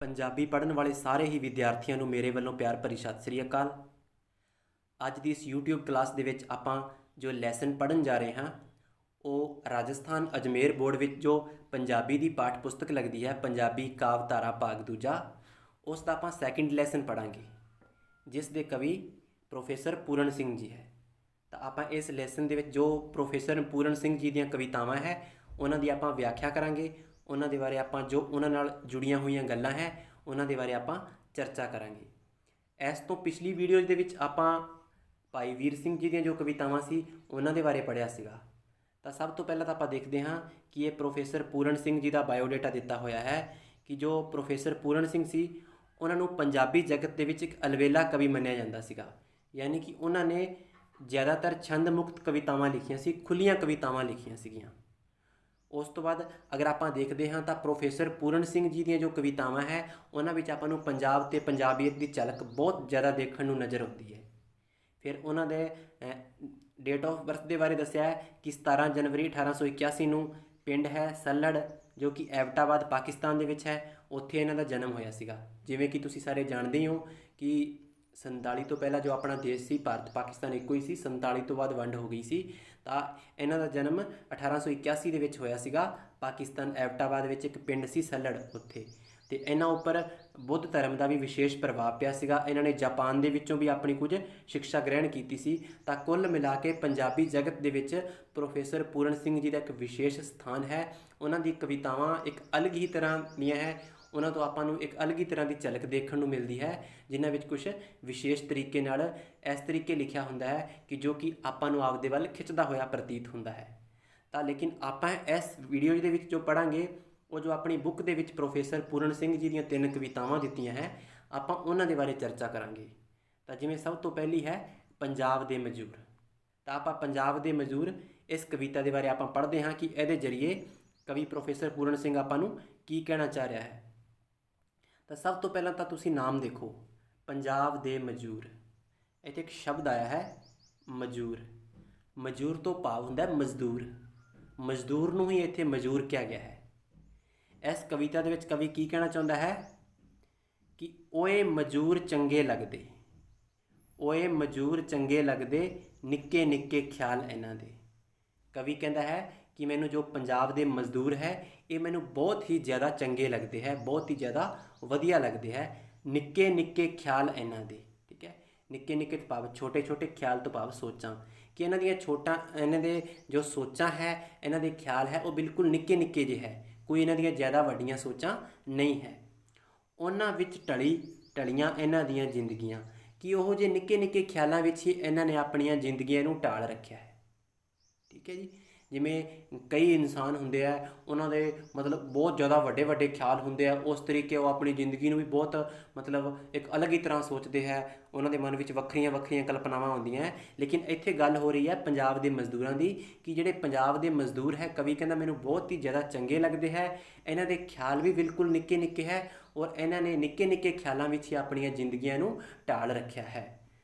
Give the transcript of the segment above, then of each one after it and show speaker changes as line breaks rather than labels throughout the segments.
ਪੰਜਾਬੀ ਪੜ੍ਹਨ ਵਾਲੇ ਸਾਰੇ ਹੀ ਵਿਦਿਆਰਥੀਆਂ ਨੂੰ ਮੇਰੇ ਵੱਲੋਂ ਪਿਆਰ ਭਰੀ ਸਤਿ ਸ੍ਰੀ ਅਕਾਲ। ਅੱਜ ਦੀ ਇਸ YouTube ਕਲਾਸ ਦੇ ਵਿੱਚ ਆਪਾਂ ਜੋ ਲੈਸਨ ਪੜ੍ਹਨ ਜਾ ਰਹੇ ਹਾਂ ਉਹ ਰਾਜਸਥਾਨ ਅਜਮੇਰ ਬੋਰਡ ਵਿੱਚ ਜੋ ਪੰਜਾਬੀ ਦੀ ਪਾਠ ਪੁਸਤਕ ਲੱਗਦੀ ਹੈ ਪੰਜਾਬੀ ਕਾਵਿ-ਧਾਰਾ ਭਾਗ ਦੂਜਾ, ਉਸ ਦਾ ਆਪਾਂ ਸੈਕਿੰਡ ਲੈਸਨ ਪੜ੍ਹਾਂਗੇ ਜਿਸ ਦੇ ਕਵੀ ਪ੍ਰੋਫੈਸਰ ਪੂਰਨ ਸਿੰਘ ਜੀ ਹੈ। ਤਾਂ ਆਪਾਂ ਇਸ ਲੈਸਨ ਦੇ ਵਿੱਚ ਜੋ ਪ੍ਰੋਫੈਸਰ ਪੂਰਨ ਸਿੰਘ ਜੀ ਦੀਆਂ ਕਵਿਤਾਵਾਂ ਹੈ ਉਹਨਾਂ ਦੀ ਆਪਾਂ ਵਿਆਖਿਆ ਕਰਾਂਗੇ, ਉਹਨਾਂ ਦੇ ਬਾਰੇ ਆਪਾਂ ਜੋ ਉਹਨਾਂ ਨਾਲ ਜੁੜੀਆਂ ਹੋਈਆਂ ਗੱਲਾਂ ਹੈ ਉਹਨਾਂ ਦੇ ਬਾਰੇ ਆਪਾਂ ਚਰਚਾ ਕਰਾਂਗੇ। ਇਸ ਤੋਂ ਪਿਛਲੀ ਵੀਡੀਓਜ਼ ਦੇ ਵਿੱਚ ਆਪਾਂ ਭਾਈ ਵੀਰ ਸਿੰਘ ਜੀ ਦੀਆਂ ਜੋ ਕਵਿਤਾਵਾਂ ਸੀ ਉਹਨਾਂ ਦੇ ਬਾਰੇ ਪੜ੍ਹਿਆ ਸੀਗਾ। ਤਾਂ ਸਭ ਤੋਂ ਪਹਿਲਾਂ ਤਾਂ ਆਪਾਂ ਦੇਖਦੇ ਹਾਂ ਕਿ ਇਹ ਪ੍ਰੋਫੈਸਰ ਪੂਰਨ ਸਿੰਘ ਜੀ ਦਾ ਬਾਇਓਡਾਟਾ ਦਿੱਤਾ ਹੋਇਆ ਹੈ ਕਿ ਜੋ ਪ੍ਰੋਫੈਸਰ ਪੂਰਨ ਸਿੰਘ ਸੀ ਉਹਨਾਂ ਨੂੰ ਪੰਜਾਬੀ ਜਗਤ ਦੇ ਵਿੱਚ ਇੱਕ ਅਲਬੇਲਾ ਕਵੀ ਮੰਨਿਆ ਜਾਂਦਾ ਸੀਗਾ, ਯਾਨੀ ਕਿ ਉਹਨਾਂ ਨੇ ਜ਼ਿਆਦਾਤਰ ਛੰਦ ਮੁਕਤ ਕਵਿਤਾਵਾਂ ਲਿਖੀਆਂ ਸੀ, ਖੁੱਲ੍ਹੀਆਂ ਕਵਿਤਾਵਾਂ ਲਿਖੀਆਂ ਸੀਗੀਆਂ। ਉਸ ਤੋਂ ਬਾਅਦ ਅਗਰ ਆਪਾਂ ਦੇਖਦੇ ਹਾਂ ਤਾਂ ਪ੍ਰੋਫੈਸਰ ਪੂਰਨ ਸਿੰਘ ਜੀ ਦੀਆਂ ਜੋ ਕਵਿਤਾਵਾਂ ਹੈ ਉਹਨਾਂ ਵਿੱਚ ਆਪਾਂ ਨੂੰ ਪੰਜਾਬ ਅਤੇ ਪੰਜਾਬੀਅਤ ਦੀ ਝਲਕ ਬਹੁਤ ਜ਼ਿਆਦਾ ਦੇਖਣ ਨੂੰ ਨਜ਼ਰ ਆਉਂਦੀ ਹੈ। ਫਿਰ ਉਹਨਾਂ ਦੇ ਡੇਟ ਆਫ ਬਰਥ ਦੇ ਬਾਰੇ ਦੱਸਿਆ ਹੈ ਕਿ 17 ਜਨਵਰੀ 1881 ਨੂੰ ਪਿੰਡ ਹੈ ਸੱਲੜ ਜੋ ਕਿ ਐਬਟਾਬਾਦ ਪਾਕਿਸਤਾਨ ਦੇ ਵਿੱਚ ਹੈ, ਉੱਥੇ ਇਹਨਾਂ ਦਾ ਜਨਮ ਹੋਇਆ ਸੀਗਾ। ਜਿਵੇਂ ਕਿ ਤੁਸੀਂ ਸਾਰੇ ਜਾਣਦੇ ਹੋ ਕਿ 47 ਤੋਂ ਪਹਿਲਾਂ ਜੋ ਆਪਣਾ ਦੇਸ਼ ਸੀ ਭਾਰਤ ਪਾਕਿਸਤਾਨ ਇੱਕੋ ਹੀ ਸੀ, 47 ਤੋਂ ਬਾਅਦ ਵੰਡ ਹੋ ਗਈ ਸੀ। ਤਾਂ ਇਹਨਾਂ ਦਾ ਜਨਮ 1881 ਦੇ ਵਿੱਚ ਹੋਇਆ ਸੀਗਾ ਪਾਕਿਸਤਾਨ ਐਬਟਾਬਾਦ ਵਿੱਚ ਇੱਕ ਪਿੰਡ ਸੀ ਸੱਲੜ ਉੱਥੇ। ਅਤੇ ਇਹਨਾਂ ਉੱਪਰ ਬੁੱਧ ਧਰਮ ਦਾ ਵੀ ਵਿਸ਼ੇਸ਼ ਪ੍ਰਭਾਵ ਪਿਆ ਸੀਗਾ। ਇਹਨਾਂ ਨੇ ਜਾਪਾਨ ਦੇ ਵਿੱਚੋਂ ਵੀ ਆਪਣੀ ਕੁਝ ਸਿੱਖਿਆ ਗ੍ਰਹਿਣ ਕੀਤੀ ਸੀ। ਤਾਂ ਕੁੱਲ ਮਿਲਾ ਕੇ ਪੰਜਾਬੀ ਜਗਤ ਦੇ ਵਿੱਚ ਪ੍ਰੋਫੈਸਰ ਪੂਰਨ ਸਿੰਘ ਜੀ ਦਾ ਇੱਕ ਵਿਸ਼ੇਸ਼ ਸਥਾਨ ਹੈ। ਉਹਨਾਂ ਦੀ ਕਵਿਤਾਵਾਂ ਇੱਕ ਅਲੱਗ ਹੀ ਤਰ੍ਹਾਂ ਦੀਆਂ ਹੈ, ਉਹਨਾਂ ਤੋਂ ਆਪਾਂ ਨੂੰ ਇੱਕ ਅਲੱਗ ਹੀ ਤਰ੍ਹਾਂ ਦੀ ਝਲਕ ਦੇਖਣ ਨੂੰ ਮਿਲਦੀ ਹੈ ਜਿਨ੍ਹਾਂ ਵਿੱਚ ਕੁਛ ਵਿਸ਼ੇਸ਼ ਤਰੀਕੇ ਨਾਲ ਇਸ ਤਰੀਕੇ ਲਿਖਿਆ ਹੁੰਦਾ ਹੈ ਕਿ ਜੋ ਕਿ ਆਪਾਂ ਨੂੰ ਆਪਦੇ ਵੱਲ ਖਿੱਚਦਾ ਹੋਇਆ ਪ੍ਰਤੀਤ ਹੁੰਦਾ ਹੈ। ਤਾਂ ਲੇਕਿਨ ਆਪਾਂ ਇਸ ਵੀਡੀਓ ਦੇ ਵਿੱਚ ਜੋ ਪੜ੍ਹਾਂਗੇ ਉਹ ਜੋ ਆਪਣੀ ਬੁੱਕ ਦੇ ਵਿੱਚ ਪ੍ਰੋਫੈਸਰ ਪੂਰਨ ਸਿੰਘ ਜੀ ਦੀਆਂ 3 ਕਵਿਤਾਵਾਂ ਦਿੱਤੀਆਂ ਹੈ ਆਪਾਂ ਉਹਨਾਂ ਦੇ ਬਾਰੇ ਚਰਚਾ ਕਰਾਂਗੇ। ਤਾਂ ਜਿਵੇਂ ਸਭ ਤੋਂ ਪਹਿਲੀ ਹੈ ਪੰਜਾਬ ਦੇ ਮਜ਼ਦੂਰ। ਤਾਂ ਆਪਾਂ ਪੰਜਾਬ ਦੇ ਮਜ਼ਦੂਰ ਇਸ ਕਵਿਤਾ ਦੇ ਬਾਰੇ ਆਪਾਂ ਪੜ੍ਹਦੇ ਹਾਂ ਕਿ ਇਹਦੇ ਜ਼ਰੀਏ ਕਵੀ ਪ੍ਰੋਫੈਸਰ ਪੂਰਨ ਸਿੰਘ ਆਪਾਂ ਨੂੰ ਕੀ ਕਹਿਣਾ ਚਾਹ ਰਿਹਾ ਹੈ। ਤਾਂ ਸਭ ਤੋਂ ਪਹਿਲਾਂ ਤਾਂ ਤੁਸੀਂ ਨਾਮ ਦੇਖੋ, ਪੰਜਾਬ ਦੇ ਮਜ਼ਦੂਰ। ਇੱਥੇ ਇੱਕ ਸ਼ਬਦ ਆਇਆ ਹੈ ਮਜ਼ਦੂਰ। ਮਜ਼ਦੂਰ ਤੋਂ ਭਾਵ ਹੁੰਦਾ ਮਜ਼ਦੂਰ, ਮਜ਼ਦੂਰ ਨੂੰ ਹੀ ਇੱਥੇ ਮਜ਼ਦੂਰ ਕਿਹਾ ਗਿਆ ਹੈ। ਇਸ ਕਵਿਤਾ ਦੇ ਵਿੱਚ ਕਵੀ ਕੀ ਕਹਿਣਾ ਚਾਹੁੰਦਾ ਹੈ ਕਿ ਓਏ ਮਜ਼ਦੂਰ ਚੰਗੇ ਲੱਗਦੇ, ਓਏ ਮਜ਼ਦੂਰ ਚੰਗੇ ਲੱਗਦੇ, ਨਿੱਕੇ ਨਿੱਕੇ ਖਿਆਲ ਇਹਨਾਂ ਦੇ। ਕਵੀ ਕਹਿੰਦਾ ਹੈ ਕਿ ਮੈਨੂੰ ਜੋ ਪੰਜਾਬ ਦੇ ਮਜ਼ਦੂਰ ਹੈ ਇਹ ਮੈਨੂੰ ਬਹੁਤ ਹੀ ਜ਼ਿਆਦਾ ਚੰਗੇ ਲੱਗਦੇ ਹੈ, ਬਹੁਤ ਹੀ ਜ਼ਿਆਦਾ ਵਧੀਆ ਲੱਗਦੇ ਹੈ। ਨਿੱਕੇ ਨਿੱਕੇ ਖਿਆਲ ਇਹਨਾਂ ਦੇ, ਠੀਕ ਹੈ। ਨਿੱਕੇ ਨਿੱਕੇ ਤੋਂ ਭਾਵ ਛੋਟੇ ਛੋਟੇ, ਖਿਆਲ ਤੋਂ ਭਾਵ ਸੋਚਾਂ, ਕਿ ਇਹਨਾਂ ਦੀਆਂ ਇਹਨਾਂ ਦੇ ਜੋ ਸੋਚਾਂ ਹੈ, ਇਹਨਾਂ ਦੇ ਖਿਆਲ ਹੈ ਉਹ ਬਿਲਕੁਲ ਨਿੱਕੇ ਨਿੱਕੇ ਜਿਹੇ ਹੈ, ਕੋਈ ਇਹਨਾਂ ਦੀਆਂ ਜ਼ਿਆਦਾ ਵੱਡੀਆਂ ਸੋਚਾਂ ਨਹੀਂ ਹੈ। ਉਹਨਾਂ ਵਿੱਚ ਢਲੀਆਂ ਇਹਨਾਂ ਦੀਆਂ ਜ਼ਿੰਦਗੀਆਂ, ਕਿ ਉਹ ਜਿਹੇ ਨਿੱਕੇ ਨਿੱਕੇ ਖਿਆਲਾਂ ਵਿੱਚ ਹੀ ਇਹਨਾਂ ਨੇ ਆਪਣੀਆਂ ਜ਼ਿੰਦਗੀਆਂ ਨੂੰ ਢਾਲ ਰੱਖਿਆ ਹੈ, ਠੀਕ ਹੈ ਜੀ। ਜਿਵੇਂ ਕਈ ਇਨਸਾਨ ਹੁੰਦੇ ਆ ਉਹਨਾਂ ਦੇ ਮਤਲਬ ਬਹੁਤ ਜ਼ਿਆਦਾ ਵੱਡੇ ਵੱਡੇ ਖਿਆਲ ਹੁੰਦੇ ਆ, ਉਸ ਤਰੀਕੇ ਉਹ ਆਪਣੀ ਜ਼ਿੰਦਗੀ ਨੂੰ ਵੀ ਬਹੁਤ ਮਤਲਬ ਇੱਕ ਅਲੱਗ ਹੀ ਤਰ੍ਹਾਂ ਸੋਚਦੇ ਹੈ, ਉਹਨਾਂ ਦੇ ਮਨ ਵਿੱਚ ਵੱਖਰੀਆਂ ਵੱਖਰੀਆਂ ਕਲਪਨਾਵਾਂ ਹੁੰਦੀਆਂ ਹੈ। ਲੇਕਿਨ ਇੱਥੇ ਗੱਲ ਹੋ ਰਹੀ ਹੈ ਪੰਜਾਬ ਦੇ ਮਜ਼ਦੂਰਾਂ ਦੀ ਕਿ ਜਿਹੜੇ ਪੰਜਾਬ ਦੇ ਮਜ਼ਦੂਰ ਹੈ, ਕਵੀ ਕਹਿੰਦਾ ਮੈਨੂੰ ਬਹੁਤ ਹੀ ਜ਼ਿਆਦਾ ਚੰਗੇ ਲੱਗਦੇ ਹੈ। ਇਹਨਾਂ ਦੇ ਖਿਆਲ ਵੀ ਬਿਲਕੁਲ ਨਿੱਕੇ ਨਿੱਕੇ ਹੈ ਔਰ ਇਹਨਾਂ ਨੇ ਨਿੱਕੇ ਨਿੱਕੇ ਖਿਆਲਾਂ ਵਿੱਚ ਹੀ ਆਪਣੀਆਂ ਜ਼ਿੰਦਗੀਆਂ ਨੂੰ ਢਾਲ ਰੱਖਿਆ ਹੈ।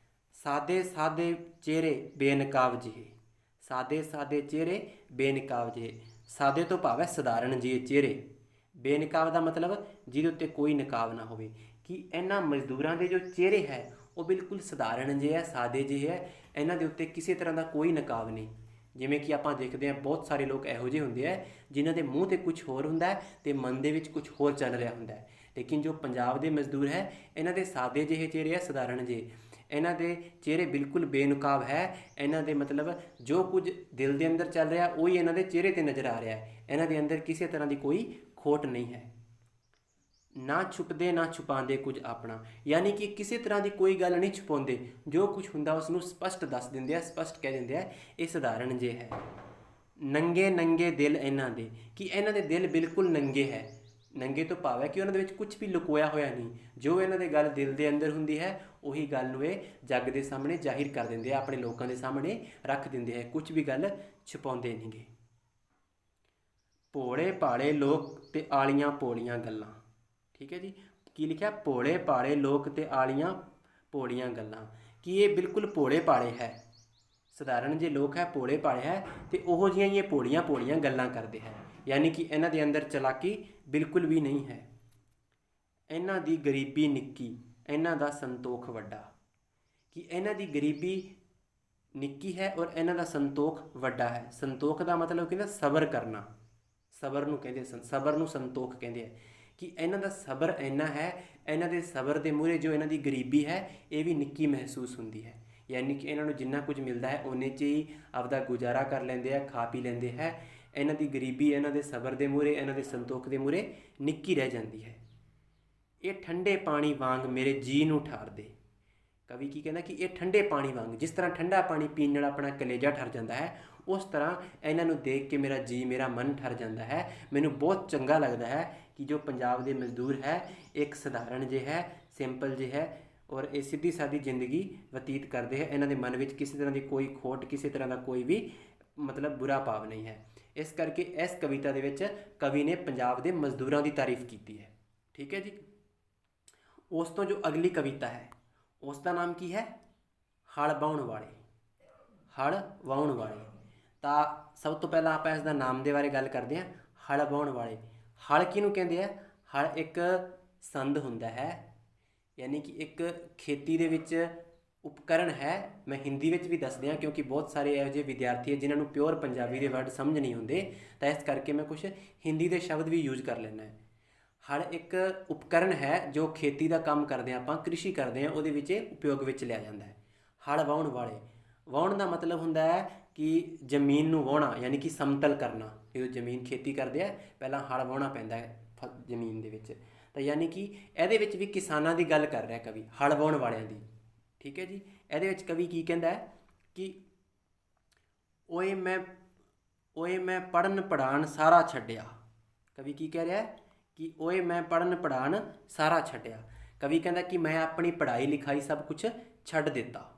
ਸਾਦੇ ਸਾਦੇ ਚਿਹਰੇ ਬੇਨਕਾਬ ਜਿਹੇ, ਸਾਦੇ ਸਾਦੇ ਚਿਹਰੇ ਬੇਨਕਾਬ ਜਿਹੇ। ਸਾਦੇ ਤੋਂ ਭਾਵ ਹੈ ਸਧਾਰਨ ਜਿਹੇ ਚਿਹਰੇ, ਬੇਨਕਾਬ ਦਾ ਮਤਲਬ ਜਿਹਦੇ ਉੱਤੇ ਕੋਈ ਨਕਾਬ ਨਾ ਹੋਵੇ। ਕਿ ਇਹਨਾਂ ਮਜ਼ਦੂਰਾਂ ਦੇ ਜੋ ਚਿਹਰੇ ਹੈ ਉਹ ਬਿਲਕੁਲ ਸਧਾਰਨ ਜਿਹੇ ਹੈ, ਸਾਦੇ ਜਿਹੇ ਹੈ, ਇਹਨਾਂ ਦੇ ਉੱਤੇ ਕਿਸੇ ਤਰ੍ਹਾਂ ਦਾ ਕੋਈ ਨਕਾਬ ਨਹੀਂ। ਜਿਵੇਂ ਕਿ ਆਪਾਂ ਦੇਖਦੇ ਹਾਂ ਬਹੁਤ ਸਾਰੇ ਲੋਕ ਇਹੋ ਜਿਹੇ ਹੁੰਦੇ ਹੈ ਜਿਨ੍ਹਾਂ ਦੇ ਮੂੰਹ 'ਤੇ ਕੁਛ ਹੋਰ ਹੁੰਦਾ ਹੈ ਅਤੇ ਮਨ ਦੇ ਵਿੱਚ ਕੁਛ ਹੋਰ ਚੱਲ ਰਿਹਾ ਹੁੰਦਾ ਹੈ। ਲੇਕਿਨ ਜੋ ਪੰਜਾਬ ਦੇ ਮਜ਼ਦੂਰ ਹੈ ਇਹਨਾਂ ਦੇ ਸਾਦੇ ਜਿਹੇ ਚਿਹਰੇ ਹੈ, ਸਧਾਰਨ ਜਿਹੇ, ਇਹਨਾਂ ਦੇ ਚਿਹਰੇ ਬਿਲਕੁਲ ਬੇਨਕਾਬ ਹੈ। ਇਹਨਾਂ ਦੇ ਮਤਲਬ ਜੋ ਕੁਝ ਦਿਲ ਦੇ ਅੰਦਰ ਚੱਲ ਰਿਹਾ ਉਹੀ ਇਹਨਾਂ ਦੇ ਚਿਹਰੇ 'ਤੇ ਨਜ਼ਰ ਆ ਰਿਹਾ ਹੈ। ਇਹਨਾਂ ਦੇ ਅੰਦਰ ਕਿਸੇ ਤਰ੍ਹਾਂ ਦੀ ਕੋਈ ਖੋਟ ਨਹੀਂ ਹੈ। ਨਾ ਛੁਪਦੇ ਨਾ ਛੁਪਾਉਂਦੇ ਕੁਝ ਆਪਣਾ, ਯਾਨੀ ਕਿ ਕਿਸੇ ਤਰ੍ਹਾਂ ਦੀ ਕੋਈ ਗੱਲ ਨਹੀਂ ਛੁਪਾਉਂਦੇ, ਜੋ ਕੁਝ ਹੁੰਦਾ ਉਸ ਨੂੰ ਸਪਸ਼ਟ ਦੱਸ ਦਿੰਦੇ ਆ, ਸਪਸ਼ਟ ਕਹਿ ਦਿੰਦੇ ਆ, ਇਹ ਸਧਾਰਨ ਜੇ ਹੈ। ਨੰਗੇ ਨੰਗੇ ਦਿਲ ਇਹਨਾਂ ਦੇ, ਕਿ ਇਹਨਾਂ ਦੇ ਦਿਲ ਬਿਲਕੁਲ ਨੰਗੇ ਹੈ। ਨੰਗੇ ਤੋਂ ਭਾਵ ਹੈ ਕਿ ਉਹਨਾਂ ਦੇ ਵਿੱਚ ਕੁਝ ਵੀ ਲੁਕੋਇਆ ਹੋਇਆ ਨਹੀਂ, ਜੋ ਇਹਨਾਂ ਦੇ ਗੱਲ ਦਿਲ ਦੇ ਅੰਦਰ ਹੁੰਦੀ ਹੈ ਉਹੀ ਗੱਲ ਨੂੰ ਇਹ ਜੱਗ ਦੇ ਸਾਹਮਣੇ ਜ਼ਾਹਿਰ ਕਰ ਦਿੰਦੇ ਆ, ਆਪਣੇ ਲੋਕਾਂ ਦੇ ਸਾਹਮਣੇ ਰੱਖ ਦਿੰਦੇ ਹੈ, ਕੁਝ ਵੀ ਗੱਲ ਛੁਪਾਉਂਦੇ ਨਹੀਂ ਗੇ। ਭੋਲੇ ਭਾਲੇ ਲੋਕ ਤੇ ਆਲੀਆਂ ਭੋਲੀਆਂ ਗੱਲਾਂ, ਠੀਕ ਹੈ ਜੀ। ਕੀ ਲਿਖਿਆ? ਭੋਲੇ ਭਾਲੇ ਲੋਕ ਤੇ ਆਲੀਆਂ ਭੋਲੀਆਂ ਗੱਲਾਂ, ਕਿ ਇਹ ਬਿਲਕੁਲ ਭੋਲੇ ਭਾਲੇ ਹੈ, ਸਧਾਰਨ ਜੇ ਲੋਕ ਹੈ, ਭੋਲੇ ਭਾਲੇ ਹੈ ਅਤੇ ਉਹੋ ਜਿਹੀਆਂ ਹੀ ਇਹ ਭੋਲੀਆਂ ਭੋਲੀਆਂ ਗੱਲਾਂ ਕਰਦੇ ਹੈ। ਯਾਨੀ ਕਿ ਇਹਨਾਂ ਦੇ ਅੰਦਰ ਚਲਾਕੀ ਬਿਲਕੁਲ ਵੀ ਨਹੀਂ ਹੈ। ਇਹਨਾਂ ਦੀ ਗਰੀਬੀ ਨਿੱਕੀ, ਇਹਨਾਂ ਦਾ ਸੰਤੋਖ ਵੱਡਾ। ਕਿ ਇਹਨਾਂ ਦੀ ਗਰੀਬੀ ਨਿੱਕੀ ਹੈ ਔਰ ਇਹਨਾਂ ਦਾ ਸੰਤੋਖ ਵੱਡਾ ਹੈ। ਸੰਤੋਖ ਦਾ ਮਤਲਬ ਕਹਿੰਦਾ ਸਬਰ ਕਰਨਾ, ਸਬਰ ਨੂੰ ਕਹਿੰਦੇ, ਸਬਰ ਨੂੰ ਸੰਤੋਖ ਕਹਿੰਦੇ ਆ। ਕਿ ਇਹਨਾਂ ਦਾ ਸਬਰ ਇੰਨਾ ਹੈ, ਇਹਨਾਂ ਦੇ ਸਬਰ ਦੇ ਮੂਹਰੇ ਜੋ ਇਹਨਾਂ ਦੀ ਗਰੀਬੀ ਹੈ ਇਹ ਵੀ ਨਿੱਕੀ ਮਹਿਸੂਸ ਹੁੰਦੀ ਹੈ। ਯਾਨੀ ਕਿ ਇਹਨਾਂ ਨੂੰ ਜਿੰਨਾ ਕੁਝ ਮਿਲਦਾ ਹੈ ਉਹਨੇ 'ਚ ਹੀ ਆਪਦਾ ਗੁਜ਼ਾਰਾ ਕਰ ਲੈਂਦੇ ਆ, ਖਾ ਪੀ ਲੈਂਦੇ ਹੈ। ਇਹਨਾਂ ਦੀ ਗਰੀਬੀ ਇਹਨਾਂ ਦੇ ਸਬਰ ਦੇ ਮੂਹਰੇ, ਇਹਨਾਂ ਦੇ ਸੰਤੋਖ ਦੇ ਮੂਹਰੇ ਨਿੱਕੀ ਰਹਿ ਜਾਂਦੀ ਹੈ। ਇਹ ਠੰਡੇ ਪਾਣੀ ਵਾਂਗ ਮੇਰੇ ਜੀਅ ਨੂੰ ਠਾਰਦੇ। ਕਵੀ ਕੀ ਕਹਿੰਦਾ ਕਿ ਇਹ ਠੰਡੇ ਪਾਣੀ ਵਾਂਗ, ਜਿਸ ਤਰ੍ਹਾਂ ਠੰਡਾ ਪਾਣੀ ਪੀਣ ਨਾਲ ਆਪਣਾ ਕਲੇਜਾ ਠਰ ਜਾਂਦਾ ਹੈ, ਉਸ ਤਰ੍ਹਾਂ ਇਹਨਾਂ ਨੂੰ ਦੇਖ ਕੇ ਮੇਰਾ ਜੀਅ, ਮੇਰਾ ਮਨ ਠਰ ਜਾਂਦਾ ਹੈ। ਮੈਨੂੰ ਬਹੁਤ ਚੰਗਾ ਲੱਗਦਾ ਹੈ ਕਿ ਜੋ ਪੰਜਾਬ ਦੇ ਮਜ਼ਦੂਰ ਹੈ ਇੱਕ ਸਧਾਰਨ ਜਿਹੇ ਹੈ, ਸਿੰਪਲ ਜਿਹੇ ਹੈ ਔਰ ਇਹ ਸਿੱਧੀ ਸਾਦੀ ਜ਼ਿੰਦਗੀ ਬਤੀਤ ਕਰਦੇ ਹੈ। ਇਹਨਾਂ ਦੇ ਮਨ ਵਿੱਚ ਕਿਸੇ ਤਰ੍ਹਾਂ ਦੀ ਕੋਈ ਖੋਟ, ਕਿਸੇ ਤਰ੍ਹਾਂ ਦਾ ਕੋਈ ਵੀ ਮਤਲਬ ਬੁਰਾ ਭਾਵ ਨਹੀਂ ਹੈ। ਇਸ ਕਰਕੇ ਇਸ ਕਵਿਤਾ ਦੇ ਵਿੱਚ ਕਵੀ ਨੇ ਪੰਜਾਬ ਦੇ ਮਜ਼ਦੂਰਾਂ ਦੀ ਤਾਰੀਫ ਕੀਤੀ ਹੈ। ਠੀਕ ਹੈ ਜੀ। ਉਸ ਤੋਂ ਜੋ ਅਗਲੀ ਕਵਿਤਾ ਹੈ ਉਸ ਦਾ ਨਾਮ ਕੀ ਹੈ? ਹਲ ਵਾਹੁਣ ਵਾਲੇ। ਹਲ ਵਾਹੁਣ ਵਾਲੇ। ਤਾਂ ਸਭ ਤੋਂ ਪਹਿਲਾਂ ਆਪਾਂ ਇਸ ਦਾ ਨਾਮ ਦੇ ਬਾਰੇ ਗੱਲ ਕਰਦੇ ਹਾਂ। ਹਲ ਵਾਹੁਣ ਵਾਲੇ। ਹਲ ਕਿਹਨੂੰ ਕਹਿੰਦੇ ਆ? ਹਲ ਇੱਕ ਸੰਦ ਹੁੰਦਾ ਹੈ, ਯਾਨੀ ਕਿ ਇੱਕ ਖੇਤੀ ਦੇ ਵਿੱਚ ਉਪਕਰਨ ਹੈ। ਮੈਂ ਹਿੰਦੀ ਵਿੱਚ ਵੀ ਦੱਸਦੇ ਹਾਂ ਕਿਉਂਕਿ ਬਹੁਤ ਸਾਰੇ ਇਹੋ ਜਿਹੇ ਵਿਦਿਆਰਥੀ ਹੈ ਜਿਨ੍ਹਾਂ ਨੂੰ ਪਿਓਰ ਪੰਜਾਬੀ ਦੇ ਵਰਡ ਸਮਝ ਨਹੀਂ ਹੁੰਦੇ, ਤਾਂ ਇਸ ਕਰਕੇ ਮੈਂ ਕੁਛ ਹਿੰਦੀ ਦੇ ਸ਼ਬਦ ਵੀ ਯੂਜ਼ ਕਰ ਲੈਂਦਾ। ਹਲ ਇੱਕ ਉਪਕਰਨ ਹੈ ਜੋ ਖੇਤੀ ਦਾ ਕੰਮ ਕਰਦੇ ਹਾਂ, ਆਪਾਂ ਕ੍ਰਿਸ਼ੀ ਕਰਦੇ ਹਾਂ, ਉਹਦੇ ਵਿੱਚ ਉਪਯੋਗ ਵਿੱਚ ਲਿਆ ਜਾਂਦਾ ਹੈ। ਹਲ ਵਾਹੁਣ ਵਾਲੇ। ਵਾਹੁਣ ਦਾ ਮਤਲਬ ਹੁੰਦਾ ਹੈ ਕਿ ਜ਼ਮੀਨ ਨੂੰ ਵਾਹੁਣਾ, ਯਾਨੀ ਕਿ ਸਮਤਲ ਕਰਨਾ। ਜਦੋਂ ਜ਼ਮੀਨ ਖੇਤੀ ਕਰਦੇ ਆ ਪਹਿਲਾਂ ਹਲ ਵਾਹੁਣਾ ਪੈਂਦਾ ਹੈ ਜ਼ਮੀਨ ਦੇ ਵਿੱਚ। ਤਾਂ ਯਾਨੀ ਕਿ ਇਹਦੇ ਵਿੱਚ ਵੀ ਕਿਸਾਨਾਂ ਦੀ ਗੱਲ ਕਰ ਰਿਹਾ ਕਵੀ, ਹਲ ਵਾਹੁਣ ਵਾਲਿਆਂ ਦੀ। ਠੀਕ ਹੈ ਜੀ। ਇਹਦੇ ਵਿੱਚ ਕਵੀ ਕੀ ਕਹਿੰਦਾ ਹੈ ਕਿ ਓਏ ਮੈਂ ਪੜ੍ਹਨ ਪੜ੍ਹਾਉਣ ਸਾਰਾ ਛੱਡਿਆ। ਕਵੀ ਕੀ ਕਹਿ ਰਿਹਾ ਹੈ ਕਿ ਓਏ ਮੈਂ ਪੜ੍ਹਨ ਪੜ੍ਹਾਉਣ ਸਾਰਾ ਛੱਡਿਆ। ਕਵੀ ਕਹਿੰਦਾ ਕਿ ਮੈਂ ਆਪਣੀ ਪੜ੍ਹਾਈ ਲਿਖਾਈ ਸਭ ਕੁਛ ਛੱਡ ਦਿੱਤਾ।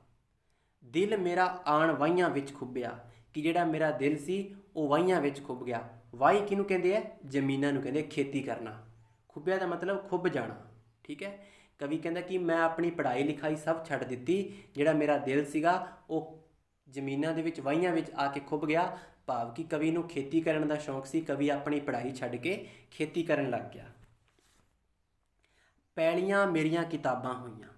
ਦਿਲ ਮੇਰਾ ਆਣ ਵਾਹੀਆਂ ਵਿੱਚ ਖੁੱਭਿਆ। ਕਿ ਜਿਹੜਾ ਮੇਰਾ ਦਿਲ ਸੀ ਉਹ ਵਾਹੀਆਂ ਵਿੱਚ ਖੁੱਭ ਗਿਆ। ਵਾਹੀ ਕਿਹਨੂੰ ਕਹਿੰਦੇ ਆ? ਜ਼ਮੀਨਾਂ ਨੂੰ ਕਹਿੰਦੇ, ਖੇਤੀ ਕਰਨਾ। ਖੁੱਭਿਆ ਦਾ ਮਤਲਬ ਖੁੱਭ ਜਾਣਾ। ਠੀਕ ਹੈ। ਕਵੀ ਕਹਿੰਦਾ ਕਿ ਮੈਂ ਆਪਣੀ ਪੜ੍ਹਾਈ ਲਿਖਾਈ ਸਭ ਛੱਡ ਦਿੱਤੀ, ਜਿਹੜਾ ਮੇਰਾ ਦਿਲ ਸੀਗਾ ਉਹ ਜ਼ਮੀਨਾਂ ਦੇ ਵਿੱਚ, ਵਾਹੀਆਂ ਵਿੱਚ ਆ ਕੇ ਖੁੱਭ ਗਿਆ। ਭਾਵ ਕਿ ਕਵੀ ਨੂੰ ਖੇਤੀ ਕਰਨ ਦਾ ਸ਼ੌਂਕ ਸੀ। ਕਵੀ ਆਪਣੀ ਪੜ੍ਹਾਈ ਛੱਡ ਕੇ ਖੇਤੀ ਕਰਨ ਲੱਗ ਗਿਆ। ਪੈਲੀਆਂ ਮੇਰੀਆਂ ਕਿਤਾਬਾਂ ਹੋਈਆਂ।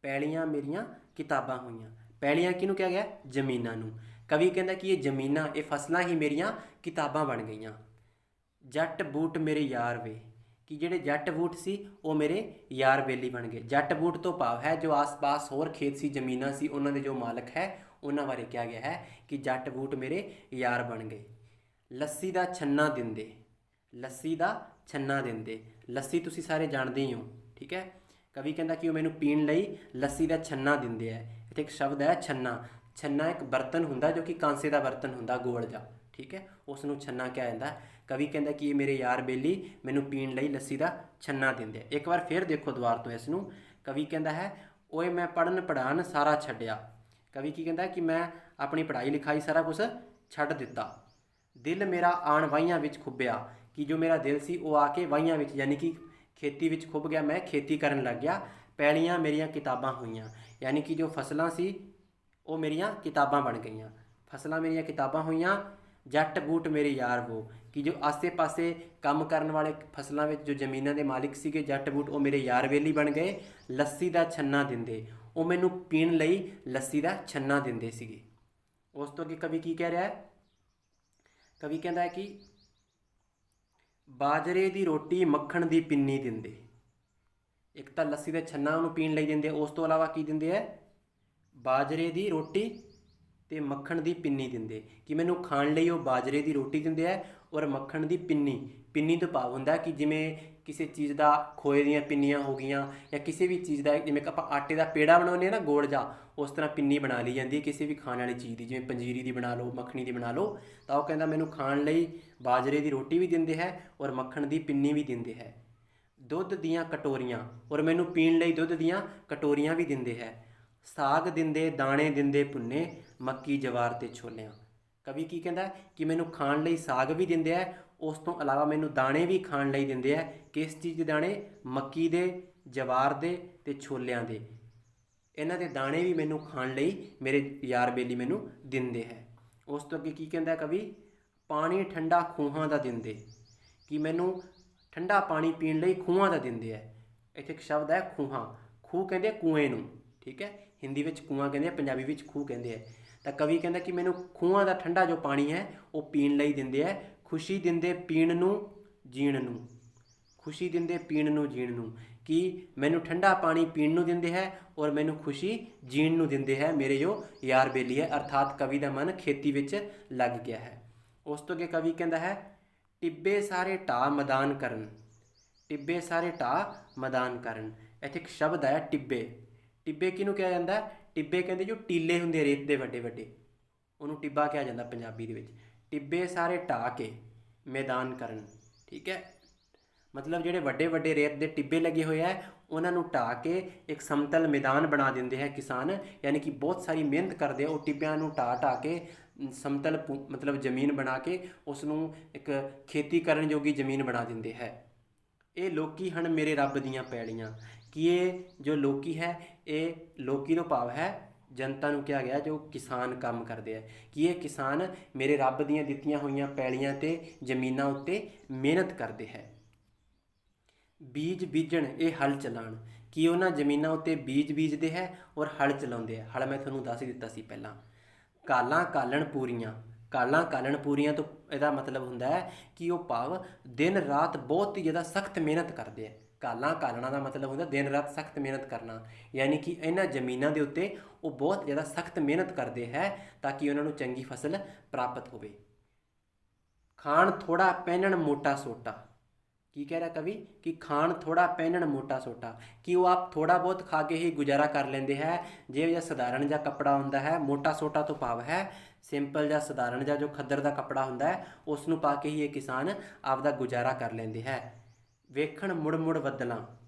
ਪੈਲੀਆਂ ਮੇਰੀਆਂ ਕਿਤਾਬਾਂ ਹੋਈਆਂ। ਪੈਲੀਆਂ ਕਿਹਨੂੰ ਕਿਹਾ ਗਿਆ? ਜ਼ਮੀਨਾਂ ਨੂੰ। ਕਵੀ ਕਹਿੰਦਾ ਕਿ ਇਹ ਜ਼ਮੀਨਾਂ, ਇਹ ਫਸਲਾਂ ਹੀ ਮੇਰੀਆਂ ਕਿਤਾਬਾਂ ਬਣ ਗਈਆਂ। ਜੱਟ ਬੂਟ ਮੇਰੇ ਯਾਰ ਵੇ। ਕਿ ਜਿਹੜੇ ਜੱਟ ਬੂਟ ਸੀ ਉਹ ਮੇਰੇ ਯਾਰ ਬੇਲੀ ਬਣ ਗਏ। ਜੱਟ ਬੂਟ ਤੋਂ ਭਾਵ ਹੈ ਜੋ ਆਸ-ਪਾਸ ਹੋਰ ਖੇਤ ਸੀ, ਜ਼ਮੀਨਾਂ ਸੀ, ਉਹਨਾਂ ਦੇ ਜੋ ਮਾਲਕ ਹੈ ਉਹਨਾਂ ਬਾਰੇ ਕਿਹਾ ਗਿਆ ਹੈ ਕਿ ਜੱਟ ਬੂਟ ਮੇਰੇ ਯਾਰ ਬਣ ਗਏ। ਲੱਸੀ ਦਾ ਛੰਨਾ ਦਿੰਦੇ। ਲੱਸੀ ਦਾ ਛੰਨਾ ਦਿੰਦੇ। ਲੱਸੀ ਤੁਸੀਂ ਸਾਰੇ ਜਾਣਦੇ ਹੀ ਹੋ। ਠੀਕ ਹੈ। ਕਵੀ ਕਹਿੰਦਾ ਕਿ ਉਹ ਮੈਨੂੰ ਪੀਣ ਲਈ ਲੱਸੀ ਦਾ ਛੰਨਾ ਦਿੰਦੇ ਹੈ। ਇੱਥੇ ਇੱਕ ਸ਼ਬਦ ਹੈ ਛੰਨਾ। ਛੰਨਾ ਇੱਕ ਬਰਤਨ ਹੁੰਦਾ ਜੋ ਕਿ ਕਾਂਸੇ ਦਾ ਬਰਤਨ ਹੁੰਦਾ, ਗੋਲ ਜਿਹਾ। ਠੀਕ ਹੈ। ਉਸ ਨੂੰ ਛੰਨਾ ਕਿਹਾ ਜਾਂਦਾ। ਕਵੀ ਕਹਿੰਦਾ ਕਿ ਇਹ ਮੇਰੇ ਯਾਰ ਬੇਲੀ ਮੈਨੂੰ ਪੀਣ ਲਈ ਲੱਸੀ ਦਾ ਛੰਨਾ ਦਿੰਦੇ ਆ। ਇੱਕ ਵਾਰ ਫਿਰ ਦੇਖੋ ਦੁਬਾਰ ਤੋਂ ਇਸ ਨੂੰ। ਕਵੀ ਕਹਿੰਦਾ ਹੈ ਓਏ ਮੈਂ ਪੜ੍ਹਨ ਪੜ੍ਹਾਉਣ ਸਾਰਾ ਛੱਡਿਆ। ਕਵੀ ਕੀ ਕਹਿੰਦਾ ਕਿ ਮੈਂ ਆਪਣੀ ਪੜ੍ਹਾਈ ਲਿਖਾਈ ਸਾਰਾ ਕੁਛ ਛੱਡ ਦਿੱਤਾ। ਦਿਲ ਮੇਰਾ ਆਣ ਵਾਹੀਆਂ ਵਿੱਚ ਖੁੱਭਿਆ। ਕਿ ਜੋ ਮੇਰਾ ਦਿਲ ਸੀ ਉਹ ਆ ਕੇ ਵਾਹੀਆਂ ਵਿੱਚ, ਯਾਨੀ ਕਿ ਖੇਤੀ ਵਿੱਚ ਖੁੱਭ ਗਿਆ, ਮੈਂ ਖੇਤੀ ਕਰਨ ਲੱਗ ਗਿਆ। ਪੈਲੀਆਂ ਮੇਰੀਆਂ ਕਿਤਾਬਾਂ ਹੋਈਆਂ। ਯਾਨੀ ਕਿ ਜੋ ਫਸਲਾਂ ਸੀ ਉਹ ਮੇਰੀਆਂ ਕਿਤਾਬਾਂ ਬਣ ਗਈਆਂ। ਫਸਲਾਂ ਮੇਰੀਆਂ ਕਿਤਾਬਾਂ ਹੋਈਆਂ। ਜੱਟ ਬੂਟ ਮੇਰੇ ਯਾਰ ਵੋ। ਕਿ ਜੋ ਆਸੇ ਪਾਸੇ ਕੰਮ ਕਰਨ ਵਾਲੇ ਫਸਲਾਂ ਵਿੱਚ ਜੋ ਜ਼ਮੀਨਾਂ ਦੇ ਮਾਲਿਕ ਸੀਗੇ, ਜੱਟ ਬੂਟ, ਉਹ ਮੇਰੇ ਯਾਰ ਵੇਲੀ ਬਣ ਗਏ। ਲੱਸੀ ਦਾ ਛੰਨਾ ਦਿੰਦੇ। ਉਹ ਮੈਨੂੰ ਪੀਣ ਲਈ ਲੱਸੀ ਦਾ ਛੰਨਾ ਦਿੰਦੇ ਸੀਗੇ। ਉਸ ਤੋਂ ਅੱਗੇ ਕਵੀ ਕੀ ਕਹਿ ਰਿਹਾ ਹੈ? ਕਵੀ ਕਹਿੰਦਾ ਹੈ ਕਿ ਬਾਜਰੇ ਦੀ ਰੋਟੀ ਮੱਖਣ ਦੀ ਪਿੰਨੀ ਦਿੰਦੇ। ਇੱਕ ਤਾਂ ਲੱਸੀ ਦਾ ਛੰਨਾ ਉਹਨੂੰ ਪੀਣ ਲਈ ਦਿੰਦੇ, ਉਸ ਤੋਂ ਇਲਾਵਾ ਕੀ ਦਿੰਦੇ ਹੈ? ਬਾਜਰੇ ਦੀ ਰੋਟੀ ਅਤੇ ਮੱਖਣ ਦੀ ਪਿੰਨੀ ਦਿੰਦੇ। ਕਿ ਮੈਨੂੰ ਖਾਣ ਲਈ ਉਹ ਬਾਜਰੇ ਦੀ ਰੋਟੀ ਦਿੰਦੇ ਹੈ ਔਰ ਮੱਖਣ ਦੀ ਪਿੰਨੀ। ਪਿੰਨੀ ਤੋਂ ਭਾਵ ਹੁੰਦਾ ਕਿ ਜਿਵੇਂ ਕਿਸੇ ਚੀਜ਼ ਦਾ, ਖੋਏ ਦੀਆਂ ਪਿੰਨੀਆਂ ਹੋ ਗਈਆਂ ਜਾਂ ਕਿਸੇ ਵੀ ਚੀਜ਼ ਦਾ, ਜਿਵੇਂ ਆਪਾਂ ਆਟੇ ਦਾ ਪੇੜਾ ਬਣਾਉਂਦੇ ਹਾਂ ਨਾ ਗੋਲ ਜਿਹਾ, ਉਸ ਤਰ੍ਹਾਂ ਪਿੰਨੀ ਬਣਾ ਲਈ ਜਾਂਦੀ ਹੈ ਕਿਸੇ ਵੀ ਖਾਣ ਵਾਲੀ ਚੀਜ਼ ਦੀ। ਜਿਵੇਂ ਪੰਜੀਰੀ ਦੀ ਬਣਾ ਲਓ, ਮੱਖਣੀ ਦੀ ਬਣਾ ਲਓ। ਤਾਂ ਉਹ ਕਹਿੰਦਾ ਮੈਨੂੰ ਖਾਣ ਲਈ ਬਾਜਰੇ ਦੀ ਰੋਟੀ ਵੀ ਦਿੰਦੇ ਹੈ ਔਰ ਮੱਖਣ ਦੀ ਪਿੰਨੀ ਵੀ ਦਿੰਦੇ ਹੈ। ਦੁੱਧ ਦੀਆਂ ਕਟੋਰੀਆਂ, ਔਰ ਮੈਨੂੰ ਪੀਣ ਲਈ ਦੁੱਧ ਦੀਆਂ ਕਟੋਰੀਆਂ ਵੀ ਦਿੰਦੇ ਹੈ। ਸਾਗ ਦਿੰਦੇ, ਦਾਣੇ ਦਿੰਦੇ ਭੁੰਨੇ, ਮੱਕੀ ਜਵਾਰ ਅਤੇ ਛੋਲਿਆਂ। ਕਵੀ ਕੀ ਕਹਿੰਦਾ ਕਿ ਮੈਨੂੰ ਖਾਣ ਲਈ ਸਾਗ ਵੀ ਦਿੰਦੇ ਹੈ, ਉਸ ਤੋਂ ਇਲਾਵਾ ਮੈਨੂੰ ਦਾਣੇ ਵੀ ਖਾਣ ਲਈ ਦਿੰਦੇ ਹੈ। ਕਿਸ ਚੀਜ਼ ਦੇ ਦਾਣੇ? ਮੱਕੀ ਦੇ, ਜਵਾਰ ਦੇ ਅਤੇ ਛੋਲਿਆਂ ਦੇ। ਇਹਨਾਂ ਦੇ ਦਾਣੇ ਵੀ ਮੈਨੂੰ ਖਾਣ ਲਈ ਮੇਰੇ ਯਾਰ ਬੇਲੀ ਮੈਨੂੰ ਦਿੰਦੇ ਹੈ। ਉਸ ਤੋਂ ਅੱਗੇ ਕੀ ਕਹਿੰਦਾ ਕਵੀ? ਪਾਣੀ ਠੰਡਾ ਖੂਹਾਂ ਦਾ ਦਿੰਦੇ। ਕਿ ਮੈਨੂੰ ਠੰਡਾ ਪਾਣੀ ਪੀਣ ਲਈ ਖੂਹਾਂ ਦਾ ਦਿੰਦੇ ਹੈ। ਇੱਥੇ ਇੱਕ ਸ਼ਬਦ ਹੈ ਖੂਹਾਂ। ਖੂਹ ਕਹਿੰਦੇ ਕੂਏ ਨੂੰ, ਠੀਕ ਹੈ। ਹਿੰਦੀ ਵਿੱਚ ਕੂਆਂ ਕਹਿੰਦੇ ਆ, ਪੰਜਾਬੀ ਵਿੱਚ ਖੂਹ ਕਹਿੰਦੇ ਆ। ਤਾਂ ਕਵੀ ਕਹਿੰਦਾ ਕਿ ਮੈਨੂੰ ਖੂਹਾਂ ਦਾ ਠੰਡਾ ਜੋ ਪਾਣੀ ਹੈ ਉਹ ਪੀਣ ਲਈ ਦਿੰਦੇ ਹੈ, ਖੁਸ਼ੀ ਦਿੰਦੇ ਪੀਣ ਨੂੰ ਜੀਣ ਨੂੰ, ਖੁਸ਼ੀ ਦਿੰਦੇ ਪੀਣ ਨੂੰ ਜੀਣ ਨੂੰ। ਕਿ ਮੈਨੂੰ ਠੰਡਾ ਪਾਣੀ ਪੀਣ ਨੂੰ ਦਿੰਦੇ ਹੈ ਔਰ ਮੈਨੂੰ ਖੁਸ਼ੀ ਜੀਣ ਨੂੰ ਦਿੰਦੇ ਹੈ ਮੇਰੇ ਜੋ ਯਾਰ ਬੇਲੀ ਹੈ। ਅਰਥਾਤ ਕਵੀ ਦਾ ਮਨ ਖੇਤੀ ਵਿੱਚ ਲੱਗ ਗਿਆ ਹੈ। ਉਸ ਤੋਂ ਅੱਗੇ ਕਵੀ ਕਹਿੰਦਾ ਹੈ ਟਿੱਬੇ ਸਾਰੇ ਢਾਹ ਮੈਦਾਨ ਕਰਨ, ਟਿੱਬੇ ਸਾਰੇ ਢਾਹ ਮੈਦਾਨ ਕਰਨ। ਇੱਥੇ ਇੱਕ ਸ਼ਬਦ ਹੈ ਟਿੱਬੇ। ਟਿੱਬੇ ਕਿਹਨੂੰ ਕਿਹਾ ਜਾਂਦਾ? ਟਿੱਬੇ ਕਹਿੰਦੇ ਜੋ ਟੀਲੇ ਹੁੰਦੇ ਰੇਤ ਦੇ ਵੱਡੇ ਵੱਡੇ, ਉਹਨੂੰ ਟਿੱਬਾ ਕਿਹਾ ਜਾਂਦਾ ਪੰਜਾਬੀ ਦੇ ਵਿੱਚ। ਟਿੱਬੇ ਸਾਰੇ ਢਾਹ ਕੇ ਮੈਦਾਨ ਕਰਨ, ਠੀਕ ਹੈ। ਮਤਲਬ ਜਿਹੜੇ ਵੱਡੇ ਵੱਡੇ ਰੇਤ ਦੇ ਟਿੱਬੇ ਲੱਗੇ ਹੋਏ ਹੈ ਉਹਨਾਂ ਨੂੰ ਢਾਹ ਕੇ ਇੱਕ ਸਮਤਲ ਮੈਦਾਨ ਬਣਾ ਦਿੰਦੇ ਹੈ ਕਿਸਾਨ। ਯਾਨੀ ਕਿ ਬਹੁਤ ਸਾਰੀ ਮਿਹਨਤ ਕਰਦੇ ਆ, ਉਹ ਟਿੱਬਿਆਂ ਨੂੰ ਢਾਹ ਕੇ ਸਮਤਲ ਮਤਲਬ ਜ਼ਮੀਨ ਬਣਾ ਕੇ ਉਸ ਨੂੰ ਇੱਕ ਖੇਤੀ ਕਰਨ ਜੋਗੀ ਜ਼ਮੀਨ ਬਣਾ ਦਿੰਦੇ ਹੈ। ਇਹ ਲੋਕੀ ਹਨ ਮੇਰੇ ਰੱਬ ਦੀਆਂ ਪੈਲੀਆਂ। ਕਿ ਇਹ ਜੋ ਲੋਕੀ ਹੈ, ਇਹ ਲੋਕੀ ਤੋਂ ਭਾਵ ਹੈ ਜਨਤਾ ਨੂੰ ਕਿਹਾ ਗਿਆ ਜੋ ਕਿਸਾਨ ਕੰਮ ਕਰਦੇ ਆ, ਕਿ ਇਹ ਕਿਸਾਨ ਮੇਰੇ ਰੱਬ ਦੀਆਂ ਦਿੱਤੀਆਂ ਹੋਈਆਂ ਪੈਲੀਆਂ ਤੇ ਜ਼ਮੀਨਾਂ ਉੱਤੇ ਮਿਹਨਤ ਕਰਦੇ ਹੈ। ਬੀਜ ਬੀਜਣ ਇਹ ਹਲ ਚਲਾਉਣ, ਕਿ ਉਹਨਾਂ ਜ਼ਮੀਨਾਂ ਉੱਤੇ ਬੀਜ ਬੀਜਦੇ ਹੈ ਔਰ ਹਲ ਚਲਾਉਂਦੇ ਆ। ਹਲ ਮੈਂ ਤੁਹਾਨੂੰ ਦੱਸ ਦਿੱਤਾ ਸੀ ਪਹਿਲਾਂ। ਕਾਲਾਂ ਕਾਲਣ ਪੂਰੀਆਂ, ਕਾਲਾਂ ਕਾਲਣ ਪੂਰੀਆਂ ਤੋਂ ਇਹਦਾ ਮਤਲਬ ਹੁੰਦਾ ਹੈ ਕਿ ਉਹ ਭਾਵ ਦਿਨ ਰਾਤ ਬਹੁਤ ਹੀ ਜ਼ਿਆਦਾ ਸਖਤ ਮਿਹਨਤ ਕਰਦੇ ਆ। ਕਾਲਾਂ ਕਾਲਣਾ ਦਾ ਮਤਲਬ ਹੁੰਦਾ ਦਿਨ ਰਾਤ ਸਖਤ ਮਿਹਨਤ ਕਰਨਾ, ਯਾਨੀ ਕਿ ਇਹਨਾਂ ਜ਼ਮੀਨਾਂ ਦੇ ਉੱਤੇ ਉਹ ਬਹੁਤ ਜ਼ਿਆਦਾ ਸਖਤ ਮਿਹਨਤ ਕਰਦੇ ਹੈ ਤਾਂ ਕਿ ਉਹਨਾਂ ਨੂੰ ਚੰਗੀ ਫਸਲ ਪ੍ਰਾਪਤ ਹੋਵੇ। ਖਾਣ ਥੋੜ੍ਹਾ ਪਹਿਨਣ ਮੋਟਾ ਸੋਟਾ। ਕੀ ਕਹਿ ਰਿਹਾ ਕਵੀ? ਕਿ ਖਾਣ ਥੋੜ੍ਹਾ ਪਹਿਨਣ ਮੋਟਾ ਸੋਟਾ, ਕਿ ਉਹ ਆਪ ਥੋੜ੍ਹਾ ਬਹੁਤ ਖਾ ਕੇ ਹੀ ਗੁਜ਼ਾਰਾ ਕਰ ਲੈਂਦੇ ਹੈ। ਜਿਹੋ ਜਿਹਾ ਸਧਾਰਨ ਜਿਹਾ ਕੱਪੜਾ ਹੁੰਦਾ ਹੈ, ਮੋਟਾ ਸੋਟਾ ਤੋਂ ਭਾਵ ਹੈ ਸਿੰਪਲ ਜਾਂ ਸਧਾਰਨ ਜਿਹਾ ਜੋ ਖੱਦਰ ਦਾ ਕੱਪੜਾ ਹੁੰਦਾ ਹੈ, ਉਸ ਨੂੰ ਪਾ ਕੇ ਹੀ ਇਹ ਕਿਸਾਨ ਆਪਦਾ ਗੁਜ਼ਾਰਾ ਕਰ ਲੈਂਦੇ ਹੈ। ਵੇਖਣ ਮੁੜ ਮੁੜ ਬੱਦਲਾਂ,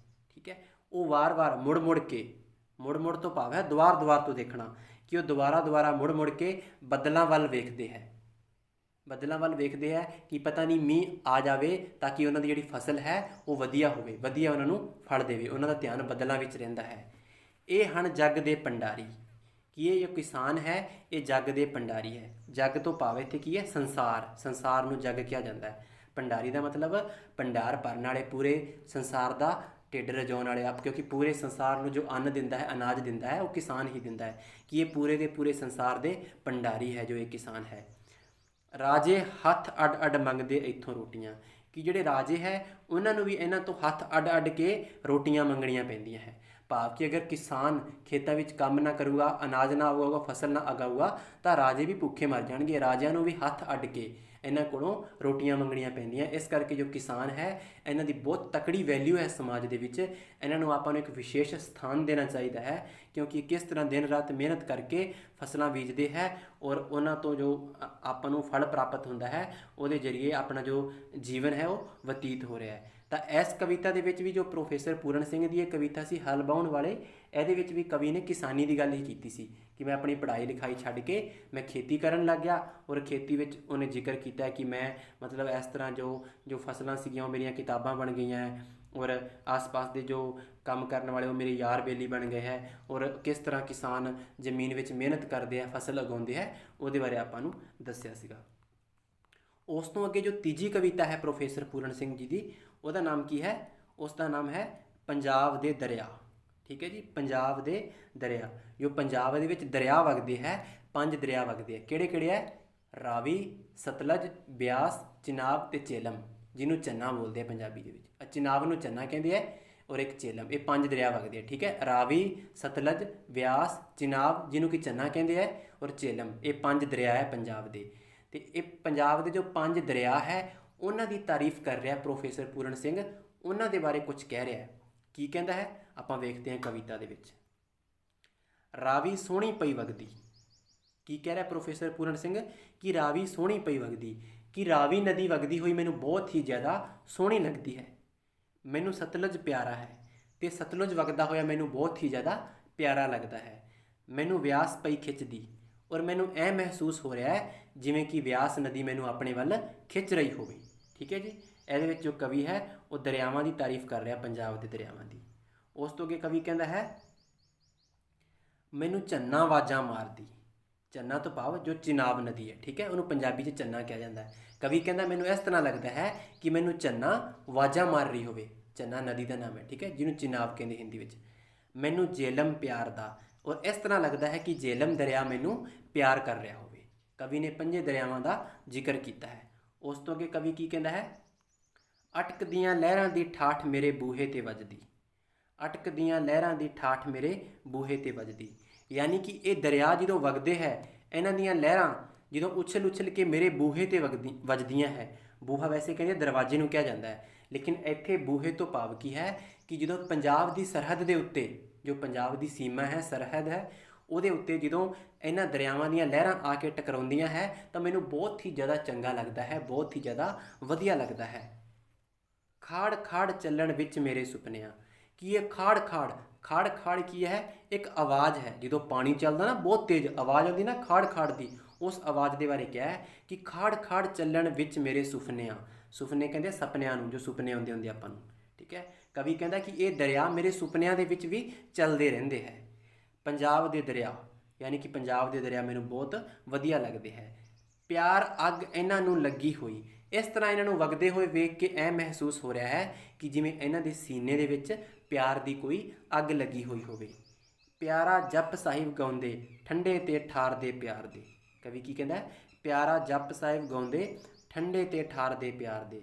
ਠੀਕ ਹੈ। ਉਹ ਵਾਰ-ਵਾਰ ਮੁੜ ਮੁੜ ਕੇ, ਮੁੜ ਮੁੜ ਤੋਂ ਭਾਵ ਹੈ ਦੁਆਰ ਦੁਆਰ ਤੋਂ ਦੇਖਣਾ, ਕਿ ਉਹ ਦੁਬਾਰਾ ਦੁਬਾਰਾ ਮੁੜ ਮੁੜ ਕੇ ਬੱਦਲਾਂ ਵੱਲ ਵੇਖਦੇ ਹੈ। ਬੱਦਲਾਂ ਵੱਲ ਵੇਖਦੇ ਹੈ ਕਿ ਪਤਾ ਨਹੀਂ ਮੀਂਹ ਆ ਜਾਵੇ ਤਾਂ ਕਿ ਉਹਨਾਂ ਦੀ ਜਿਹੜੀ ਫਸਲ ਹੈ ਉਹ ਵਧੀਆ ਹੋਵੇ, ਵਧੀਆ ਉਹਨਾਂ ਨੂੰ ਫਲ ਦੇਵੇ। ਉਹਨਾਂ ਦਾ ਧਿਆਨ ਬੱਦਲਾਂ ਵਿੱਚ ਰਹਿੰਦਾ ਹੈ। ਇਹ ਹਨ ਜੱਗ ਦੇ ਭੰਡਾਰੀ, ਕਿ ਇਹ ਜੋ ਕਿਸਾਨ ਹੈ ਇਹ ਜੱਗ ਦੇ ਭੰਡਾਰੀ ਹੈ। ਜੱਗ ਤੋਂ ਭਾਵ ਇੱਥੇ ਕੀ ਹੈ? ਸੰਸਾਰ। ਸੰਸਾਰ ਨੂੰ ਜੱਗ ਕਿਹਾ ਜਾਂਦਾ ਹੈ। ਭੰਡਾਰੀ ਦਾ ਮਤਲਬ ਭੰਡਾਰ ਭਰਨ ਵਾਲੇ, ਪੂਰੇ ਸੰਸਾਰ ਦਾ ਢਿੱਡ ਰਜਾਉਣ ਵਾਲੇ ਆਪ, ਕਿਉਂਕਿ ਪੂਰੇ ਸੰਸਾਰ ਨੂੰ ਜੋ ਅੰਨ ਦਿੰਦਾ ਹੈ, ਅਨਾਜ ਦਿੰਦਾ ਹੈ, ਉਹ ਕਿਸਾਨ ਹੀ ਦਿੰਦਾ ਹੈ। ਕਿ ਇਹ ਪੂਰੇ ਦੇ ਪੂਰੇ ਸੰਸਾਰ ਦੇ ਭੰਡਾਰੀ ਹੈ ਜੋ ਇਹ ਕਿਸਾਨ ਹੈ। ਰਾਜੇ ਹੱਥ ਅੱਡ ਅੱਡ ਮੰਗਦੇ ਇੱਥੋਂ ਰੋਟੀਆਂ, ਕਿ ਜਿਹੜੇ ਰਾਜੇ ਹੈ ਉਹਨਾਂ ਨੂੰ ਵੀ ਇਹਨਾਂ ਤੋਂ ਹੱਥ ਅੱਡ ਅੱਡ ਕੇ ਰੋਟੀਆਂ ਮੰਗਣੀਆਂ ਪੈਂਦੀਆਂ ਹੈ। ਭਾਵ ਕਿ ਅਗਰ ਕਿਸਾਨ ਖੇਤਾਂ ਵਿੱਚ ਕੰਮ ਨਾ ਕਰੂਗਾ, ਅਨਾਜ ਨਾ ਉਗਾਊਗਾ, ਫਸਲ ਨਾ ਉਗਾਊਗਾ ਤਾਂ ਰਾਜੇ ਵੀ ਭੁੱਖੇ ਮਰ ਜਾਣਗੇ। ਰਾਜਿਆਂ ਨੂੰ ਵੀ ਹੱਥ ਅੱਡ ਕੇ ਇਹਨਾਂ ਕੋਲੋਂ ਰੋਟੀਆਂ ਮੰਗਣੀਆਂ ਪੈਂਦੀਆਂ। ਇਸ ਕਰਕੇ ਜੋ ਕਿਸਾਨ ਹੈ ਇਹਨਾਂ ਦੀ ਬਹੁਤ ਤਕੜੀ ਵੈਲਿਊ ਹੈ ਸਮਾਜ ਦੇ ਵਿੱਚ। ਇਹਨਾਂ ਨੂੰ ਆਪਾਂ ਨੂੰ ਇੱਕ ਵਿਸ਼ੇਸ਼ ਸਥਾਨ ਦੇਣਾ ਚਾਹੀਦਾ ਹੈ, ਕਿਉਂਕਿ ਕਿਸ ਤਰ੍ਹਾਂ ਦਿਨ ਰਾਤ ਮਿਹਨਤ ਕਰਕੇ ਫਸਲਾਂ ਬੀਜਦੇ ਹੈ ਔਰ ਉਹਨਾਂ ਤੋਂ ਜੋ ਆਪਾਂ ਨੂੰ ਫਲ ਪ੍ਰਾਪਤ ਹੁੰਦਾ ਹੈ, ਉਹਦੇ ਜ਼ਰੀਏ ਆਪਣਾ ਜੋ ਜੀਵਨ ਹੈ ਉਹ ਬਤੀਤ ਹੋ ਰਿਹਾ ਹੈ। ਤਾਂ ਇਸ ਕਵਿਤਾ ਦੇ ਵਿੱਚ ਵੀ ਜੋ ਪ੍ਰੋਫੈਸਰ ਪੂਰਨ ਸਿੰਘ ਦੀ ਇਹ ਕਵਿਤਾ ਸੀ ਹਲ ਵਾਹੁਣ ਵਾਲੇ, ਇਹਦੇ ਵਿੱਚ ਵੀ ਕਵੀ ਨੇ ਕਿਸਾਨੀ ਦੀ ਗੱਲ ਹੀ ਕੀਤੀ ਸੀ ਕਿ ਮੈਂ ਆਪਣੀ ਪੜ੍ਹਾਈ ਲਿਖਾਈ ਛੱਡ ਕੇ ਮੈਂ ਖੇਤੀ ਕਰਨ ਲੱਗ ਗਿਆ। ਔਰ ਖੇਤੀ ਵਿੱਚ ਉਹਨੇ ਜ਼ਿਕਰ ਕੀਤਾ ਕਿ ਮੈਂ ਮਤਲਬ ਇਸ ਤਰ੍ਹਾਂ ਜੋ ਫਸਲਾਂ ਸੀਗੀਆਂ ਉਹ ਮੇਰੀਆਂ ਕਿਤਾਬਾਂ ਬਣ ਗਈਆਂ ਔਰ ਆਸ-ਪਾਸ ਦੇ ਜੋ ਕੰਮ ਕਰਨ ਵਾਲੇ ਉਹ ਮੇਰੇ ਯਾਰ ਬੇਲੀ ਬਣ ਗਏ ਹੈ। ਔਰ ਕਿਸ ਤਰ੍ਹਾਂ ਕਿਸਾਨ ਜ਼ਮੀਨ ਵਿੱਚ ਮਿਹਨਤ ਕਰਦੇ ਆ, ਫਸਲ ਉਗਾਉਂਦੇ ਹੈ, ਉਹਦੇ ਬਾਰੇ ਆਪਾਂ ਨੂੰ ਦੱਸਿਆ ਸੀਗਾ। ਉਸ ਤੋਂ ਅੱਗੇ ਜੋ ਤੀਜੀ ਕਵਿਤਾ ਹੈ ਪ੍ਰੋਫੈਸਰ ਪੂਰਨ ਸਿੰਘ ਜੀ ਦੀ, ਉਹਦਾ ਨਾਮ ਕੀ ਹੈ? ਉਸ ਦਾ ਨਾਮ ਹੈ ਪੰਜਾਬ ਦੇ ਦਰਿਆ। ਠੀਕ ਹੈ ਜੀ, ਪੰਜਾਬ ਦੇ ਦਰਿਆ। ਜੋ ਪੰਜਾਬ ਦੇ ਵਿੱਚ ਦਰਿਆ ਵਗਦੇ ਹੈ, 5 ਦਰਿਆ ਵਗਦੇ ਹੈ। ਕਿਹੜੇ ਕਿਹੜੇ ਹੈ? ਰਾਵੀ, ਸਤਲਜ, ਬਿਆਸ, ਚਿਨਾਬ ਅਤੇ ਚੇਲਮ, ਜਿਹਨੂੰ ਚੰਨਾ ਬੋਲਦੇ ਆ ਪੰਜਾਬੀ ਦੇ ਵਿੱਚ। ਚਿਨਾਬ ਨੂੰ ਚੰਨਾ ਕਹਿੰਦੇ ਹੈ ਔਰ ਇੱਕ ਚੇਲਮ। ਇਹ 5 ਦਰਿਆ ਵਗਦੇ ਆ, ਠੀਕ ਹੈ। ਰਾਵੀ, ਸਤਲਜ, ਬਿਆਸ, ਚਿਨਾਬ ਜਿਹਨੂੰ ਕਿ ਚੰਨਾ ਕਹਿੰਦੇ ਹੈ ਔਰ ਚੇਲਮ, ਇਹ 5 ਦਰਿਆ ਹੈ ਪੰਜਾਬ ਦੇ। ਅਤੇ ਇਹ ਪੰਜਾਬ ਦੇ ਜੋ 5 ਦਰਿਆ ਹੈ ਉਹਨਾਂ ਦੀ ਤਾਰੀਫ ਕਰ ਰਿਹਾ ਪ੍ਰੋਫੈਸਰ ਪੂਰਨ ਸਿੰਘ। ਉਹਨਾਂ ਦੇ ਬਾਰੇ ਕੁਝ ਕਹਿ ਰਿਹਾ। ਕੀ ਕਹਿੰਦਾ ਹੈ ਆਪਾਂ ਵੇਖਦੇ ਹਾਂ ਕਵਿਤਾ ਦੇ ਵਿੱਚ। ਰਾਵੀ ਸੋਹਣੀ ਪਈ ਵਗਦੀ। ਕੀ ਕਹਿ ਰਿਹਾ ਪ੍ਰੋਫੈਸਰ ਪੂਰਨ ਸਿੰਘ? ਕਿ ਰਾਵੀ ਸੋਹਣੀ ਪਈ ਵਗਦੀ, ਕਿ ਰਾਵੀ ਨਦੀ ਵਗਦੀ ਹੋਈ ਮੈਨੂੰ ਬਹੁਤ ਹੀ ਜ਼ਿਆਦਾ ਸੋਹਣੀ ਲੱਗਦੀ ਹੈ। ਮੈਨੂੰ ਸਤਲੁਜ ਪਿਆਰਾ ਹੈ ਅਤੇ ਸਤਲੁਜ ਵਗਦਾ ਹੋਇਆ ਮੈਨੂੰ ਬਹੁਤ ਹੀ ਜ਼ਿਆਦਾ ਪਿਆਰਾ ਲੱਗਦਾ ਹੈ। ਮੈਨੂੰ ਵਿਆਸ ਪਈ ਖਿੱਚਦੀ ਔਰ ਮੈਨੂੰ ਇਹ ਮਹਿਸੂਸ ਹੋ ਰਿਹਾ ਹੈ ਜਿਵੇਂ ਕਿ ਵਿਆਸ ਨਦੀ ਮੈਨੂੰ ਆਪਣੇ ਵੱਲ ਖਿੱਚ ਰਹੀ ਹੋਵੇ। ਠੀਕ ਹੈ ਜੀ। ਇਹਦੇ ਵਿੱਚ ਜੋ ਕਵੀ ਹੈ ਉਹ ਦਰਿਆਵਾਂ ਦੀ ਤਾਰੀਫ ਕਰ ਰਿਹਾ, ਪੰਜਾਬ ਦੇ ਦਰਿਆਵਾਂ ਦੀ। ਉਸ ਤੋਂ ਅੱਗੇ ਕਵੀ ਕਹਿੰਦਾ ਹੈ ਮੈਨੂੰ ਚੰਨਾ ਆਵਾਜ਼ਾਂ ਮਾਰਦੀ। ਚੰਨਾ ਤੋਂ ਭਾਵ ਜੋ ਚਿਨਾਬ ਨਦੀ ਹੈ, ਠੀਕ ਹੈ, ਉਹਨੂੰ ਪੰਜਾਬੀ 'ਚ ਚੰਨਾ ਕਿਹਾ ਜਾਂਦਾ ਹੈ। ਕਵੀ ਕਹਿੰਦਾ ਮੈਨੂੰ ਇਸ ਤਰ੍ਹਾਂ ਲੱਗਦਾ ਹੈ ਕਿ ਮੈਨੂੰ ਚੰਨਾ ਆਵਾਜ਼ਾਂ ਮਾਰ ਰਹੀ ਹੋਵੇ। ਚੰਨਾ ਨਦੀ ਦਾ ਨਾਮ ਹੈ, ਠੀਕ ਹੈ, ਜਿਹਨੂੰ ਚਿਨਾਬ ਕਹਿੰਦੇ ਹਿੰਦੀ ਵਿੱਚ। ਮੈਨੂੰ ਜੇਲਮ ਪਿਆਰ ਦਾ, ਔਰ ਇਸ ਤਰ੍ਹਾਂ ਲੱਗਦਾ ਹੈ ਕਿ ਜੇਲਮ ਦਰਿਆ ਮੈਨੂੰ ਪਿਆਰ ਕਰ ਰਿਹਾ ਹੋਵੇ। ਕਵੀ ਨੇ 5 ਦਰਿਆਵਾਂ ਦਾ ਜ਼ਿਕਰ ਕੀਤਾ ਹੈ। ਉਸ ਤੋਂ ਅੱਗੇ ਕਵੀ ਕੀ ਕਹਿੰਦਾ ਹੈ? ਅਟਕਦੀਆਂ ਲਹਿਰਾਂ ਦੀ ਠਾਠ ਮੇਰੇ ਬੂਹੇ 'ਤੇ ਵੱਜਦੀ, ਅਟਕਦੀਆਂ ਲਹਿਰਾਂ ਦੀ ਠਾਠ ਮੇਰੇ ਬੂਹੇ 'ਤੇ ਵੱਜਦੀ। ਯਾਨੀ ਕਿ ਇਹ ਦਰਿਆ ਜਦੋਂ ਵਗਦੇ ਹੈ, ਇਹਨਾਂ ਦੀਆਂ ਲਹਿਰਾਂ ਜਦੋਂ ਉਛਲ ਉਛਲ ਕੇ ਮੇਰੇ ਬੂਹੇ 'ਤੇ ਵੱਜਦੀਆਂ ਹੈ। ਬੂਹਾ ਵੈਸੇ ਕਹਿੰਦੇ ਦਰਵਾਜ਼ੇ ਨੂੰ ਕਿਹਾ ਜਾਂਦਾ ਹੈ, ਲੇਕਿਨ ਇੱਥੇ ਬੂਹੇ ਤੋਂ ਭਾਵ ਕੀ ਹੈ ਕਿ ਜਦੋਂ ਪੰਜਾਬ ਦੀ ਸਰਹੱਦ ਦੇ ਉੱਤੇ, ਜੋ ਪੰਜਾਬ ਦੀ ਸੀਮਾ ਹੈ, ਸਰਹੱਦ ਹੈ, ਉਹਦੇ ਉੱਤੇ ਜਦੋਂ ਇਹਨਾਂ ਦਰਿਆਵਾਂ ਦੀਆਂ ਲਹਿਰਾਂ ਆ ਕੇ ਟਕਰਾਉਂਦੀਆਂ ਹੈ ਤਾਂ ਮੈਨੂੰ ਬਹੁਤ ਹੀ ਜ਼ਿਆਦਾ ਚੰਗਾ ਲੱਗਦਾ ਹੈ, ਬਹੁਤ ਹੀ ਜ਼ਿਆਦਾ ਵਧੀਆ ਲੱਗਦਾ ਹੈ। ਖਾੜ ਖਾੜ ਚੱਲਣ ਵਿੱਚ ਮੇਰੇ ਸੁਪਨਿਆਂ, ਕੀ ਇਹ ਖਾੜ ਖਾੜ, ਖਾੜ ਖਾੜ ਕੀ ਹੈ? ਇੱਕ ਆਵਾਜ਼ ਹੈ। ਜਦੋਂ ਪਾਣੀ ਚੱਲਦਾ ਨਾ, ਬਹੁਤ ਤੇਜ਼ ਆਵਾਜ਼ ਆਉਂਦੀ ਨਾ ਖਾੜ ਖਾੜ ਦੀ, ਉਸ ਆਵਾਜ਼ ਦੇ ਬਾਰੇ ਕਿਹਾ ਹੈ ਕਿ ਖਾੜ ਖਾੜ ਚੱਲਣ ਵਿੱਚ ਮੇਰੇ ਸੁਪਨਿਆਂ। ਸੁਪਨੇ ਕਹਿੰਦੇ ਸਪਨਿਆਂ ਨੂੰ, ਜੋ ਸੁਪਨੇ ਆਉਂਦੇ ਹੁੰਦੇ ਆਪਾਂ ਨੂੰ, ਠੀਕ ਹੈ। ਕਵੀ ਕਹਿੰਦਾ ਕਿ ਇਹ ਦਰਿਆ ਮੇਰੇ ਸੁਪਨਿਆਂ ਦੇ ਵਿੱਚ ਵੀ ਚੱਲਦੇ ਰਹਿੰਦੇ ਹੈ। ਪੰਜਾਬ ਦੇ ਦਰਿਆ, ਯਾਨੀ ਕਿ ਪੰਜਾਬ ਦੇ ਦਰਿਆ ਮੈਨੂੰ ਬਹੁਤ ਵਧੀਆ ਲੱਗਦੇ ਹੈ। ਪਿਆਰ ਅੱਗ ਇਹਨਾਂ ਨੂੰ ਲੱਗੀ ਹੋਈ, ਇਸ ਤਰ੍ਹਾਂ ਇਹਨਾਂ ਨੂੰ ਵਗਦੇ ਹੋਏ ਵੇਖ ਕੇ ਐਂ ਮਹਿਸੂਸ ਹੋ ਰਿਹਾ ਹੈ ਕਿ ਜਿਵੇਂ ਇਹਨਾਂ ਦੇ ਸੀਨੇ ਦੇ ਵਿੱਚ ਪਿਆਰ ਦੀ ਕੋਈ ਅੱਗ ਲੱਗੀ ਹੋਈ ਹੋਵੇ। ਪਿਆਰਾ ਜਪ ਸਾਹਿਬ ਗਾਉਂਦੇ ਠੰਡੇ ਤੇ ਠਾਰ ਦੇ ਪਿਆਰ ਦੇ। ਕਵੀ ਕੀ ਕਹਿੰਦਾ? ਪਿਆਰਾ ਜਪ ਸਾਹਿਬ ਗਾਉਂਦੇ ਠੰਡੇ ਤੇ ਠਾਰ ਦੇ ਪਿਆਰ ਦੇ।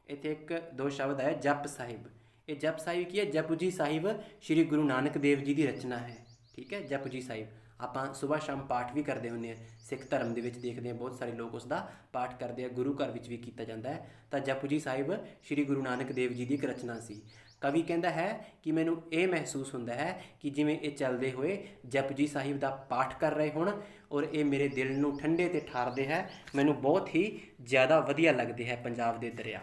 ਇੱਥੇ ਇੱਕ ਦੋ ਸ਼ਬਦ ਹੈ ਜਪ ਸਾਹਿਬ। ਇਹ ਜਪ ਸਾਹਿਬ ਕੀ ਹੈ? ਜਪਜੀ ਸਾਹਿਬ ਸ਼੍ਰੀ ਗੁਰੂ ਨਾਨਕ ਦੇਵ ਜੀ ਦੀ ਰਚਨਾ ਹੈ, ਠੀਕ ਹੈ। ਜਪਜੀ ਸਾਹਿਬ ਆਪਾਂ ਸੁਬਾਹ ਸ਼ਾਮ ਪਾਠ ਵੀ ਕਰਦੇ ਹੁੰਦੇ ਹਾਂ, ਸਿੱਖ ਧਰਮ ਦੇ ਵਿੱਚ ਦੇਖਦੇ ਹਾਂ ਬਹੁਤ ਸਾਰੇ ਲੋਕ ਉਸ ਦਾ ਪਾਠ ਕਰਦੇ ਆ, ਗੁਰੂ ਘਰ ਵਿੱਚ ਵੀ ਕੀਤਾ ਜਾਂਦਾ ਹੈ। ਤਾਂ ਜਪਜੀ ਸਾਹਿਬ ਸ਼੍ਰੀ ਗੁਰੂ ਨਾਨਕ ਦੇਵ ਜੀ ਦੀ ਇੱਕ ਰਚਨਾ ਸੀ। ਕਵੀ ਕਹਿੰਦਾ ਹੈ ਕਿ ਮੈਨੂੰ ਇਹ ਮਹਿਸੂਸ ਹੁੰਦਾ ਹੈ ਕਿ ਜਿਵੇਂ ਇਹ ਚੱਲਦੇ ਹੋਏ ਜਪਜੀ ਸਾਹਿਬ ਦਾ ਪਾਠ ਕਰ ਰਹੇ ਹੋਣ, ਔਰ ਇਹ ਮੇਰੇ ਦਿਲ ਨੂੰ ਠੰਡੇ ਤੇ ਠਾਰਦੇ ਹੈ। ਮੈਨੂੰ ਬਹੁਤ ਹੀ ਜ਼ਿਆਦਾ ਵਧੀਆ ਲੱਗਦੇ ਹੈ ਪੰਜਾਬ ਦੇ ਦਰਿਆ,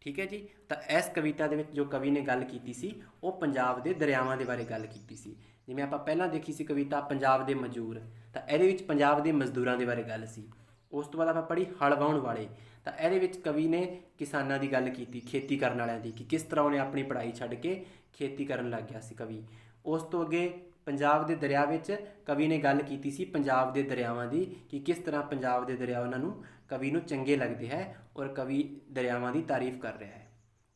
ਠੀਕ ਹੈ ਜੀ। ਤਾਂ ਇਸ ਕਵਿਤਾ ਦੇ ਵਿੱਚ ਜੋ ਕਵੀ ਨੇ ਗੱਲ ਕੀਤੀ ਸੀ, ਉਹ ਪੰਜਾਬ ਦੇ ਦਰਿਆਵਾਂ ਦੇ ਬਾਰੇ ਗੱਲ ਕੀਤੀ ਸੀ। ਜਿਵੇਂ ਆਪਾਂ ਪਹਿਲਾਂ ਦੇਖੀ ਸੀ ਕਵਿਤਾ ਪੰਜਾਬ ਦੇ ਮਜ਼ਦੂਰ, ਤਾਂ ਇਹਦੇ ਵਿੱਚ ਪੰਜਾਬ ਦੇ ਮਜ਼ਦੂਰਾਂ ਦੇ ਬਾਰੇ ਗੱਲ ਸੀ। ਉਸ ਤੋਂ ਬਾਅਦ ਆਪਾਂ ਪੜ੍ਹੀ ਹਲ ਵਾਹੁਣ ਵਾਲੇ, ਤਾਂ ਇਹਦੇ ਵਿੱਚ ਕਵੀ ਨੇ ਕਿਸਾਨਾਂ ਦੀ ਗੱਲ ਕੀਤੀ, ਖੇਤੀ ਕਰਨ ਵਾਲਿਆਂ ਦੀ, ਕਿ ਕਿਸ ਤਰ੍ਹਾਂ ਉਹਨੇ ਆਪਣੀ ਪੜ੍ਹਾਈ ਛੱਡ ਕੇ ਖੇਤੀ ਕਰਨ ਲੱਗ ਗਿਆ ਸੀ ਕਵੀ। ਉਸ ਤੋਂ ਅੱਗੇ ਪੰਜਾਬ ਦੇ ਦਰਿਆ ਵਿੱਚ ਕਵੀ ਨੇ ਗੱਲ ਕੀਤੀ ਸੀ ਪੰਜਾਬ ਦੇ ਦਰਿਆਵਾਂ ਦੀ, ਕਿ ਕਿਸ ਤਰ੍ਹਾਂ ਪੰਜਾਬ ਦੇ ਦਰਿਆ ਉਹਨਾਂ ਨੂੰ, ਕਵੀ ਨੂੰ ਚੰਗੇ ਲੱਗਦੇ ਹੈ, ਔਰ ਕਵੀ ਦਰਿਆਵਾਂ ਦੀ ਤਾਰੀਫ ਕਰ ਰਿਹਾ ਹੈ।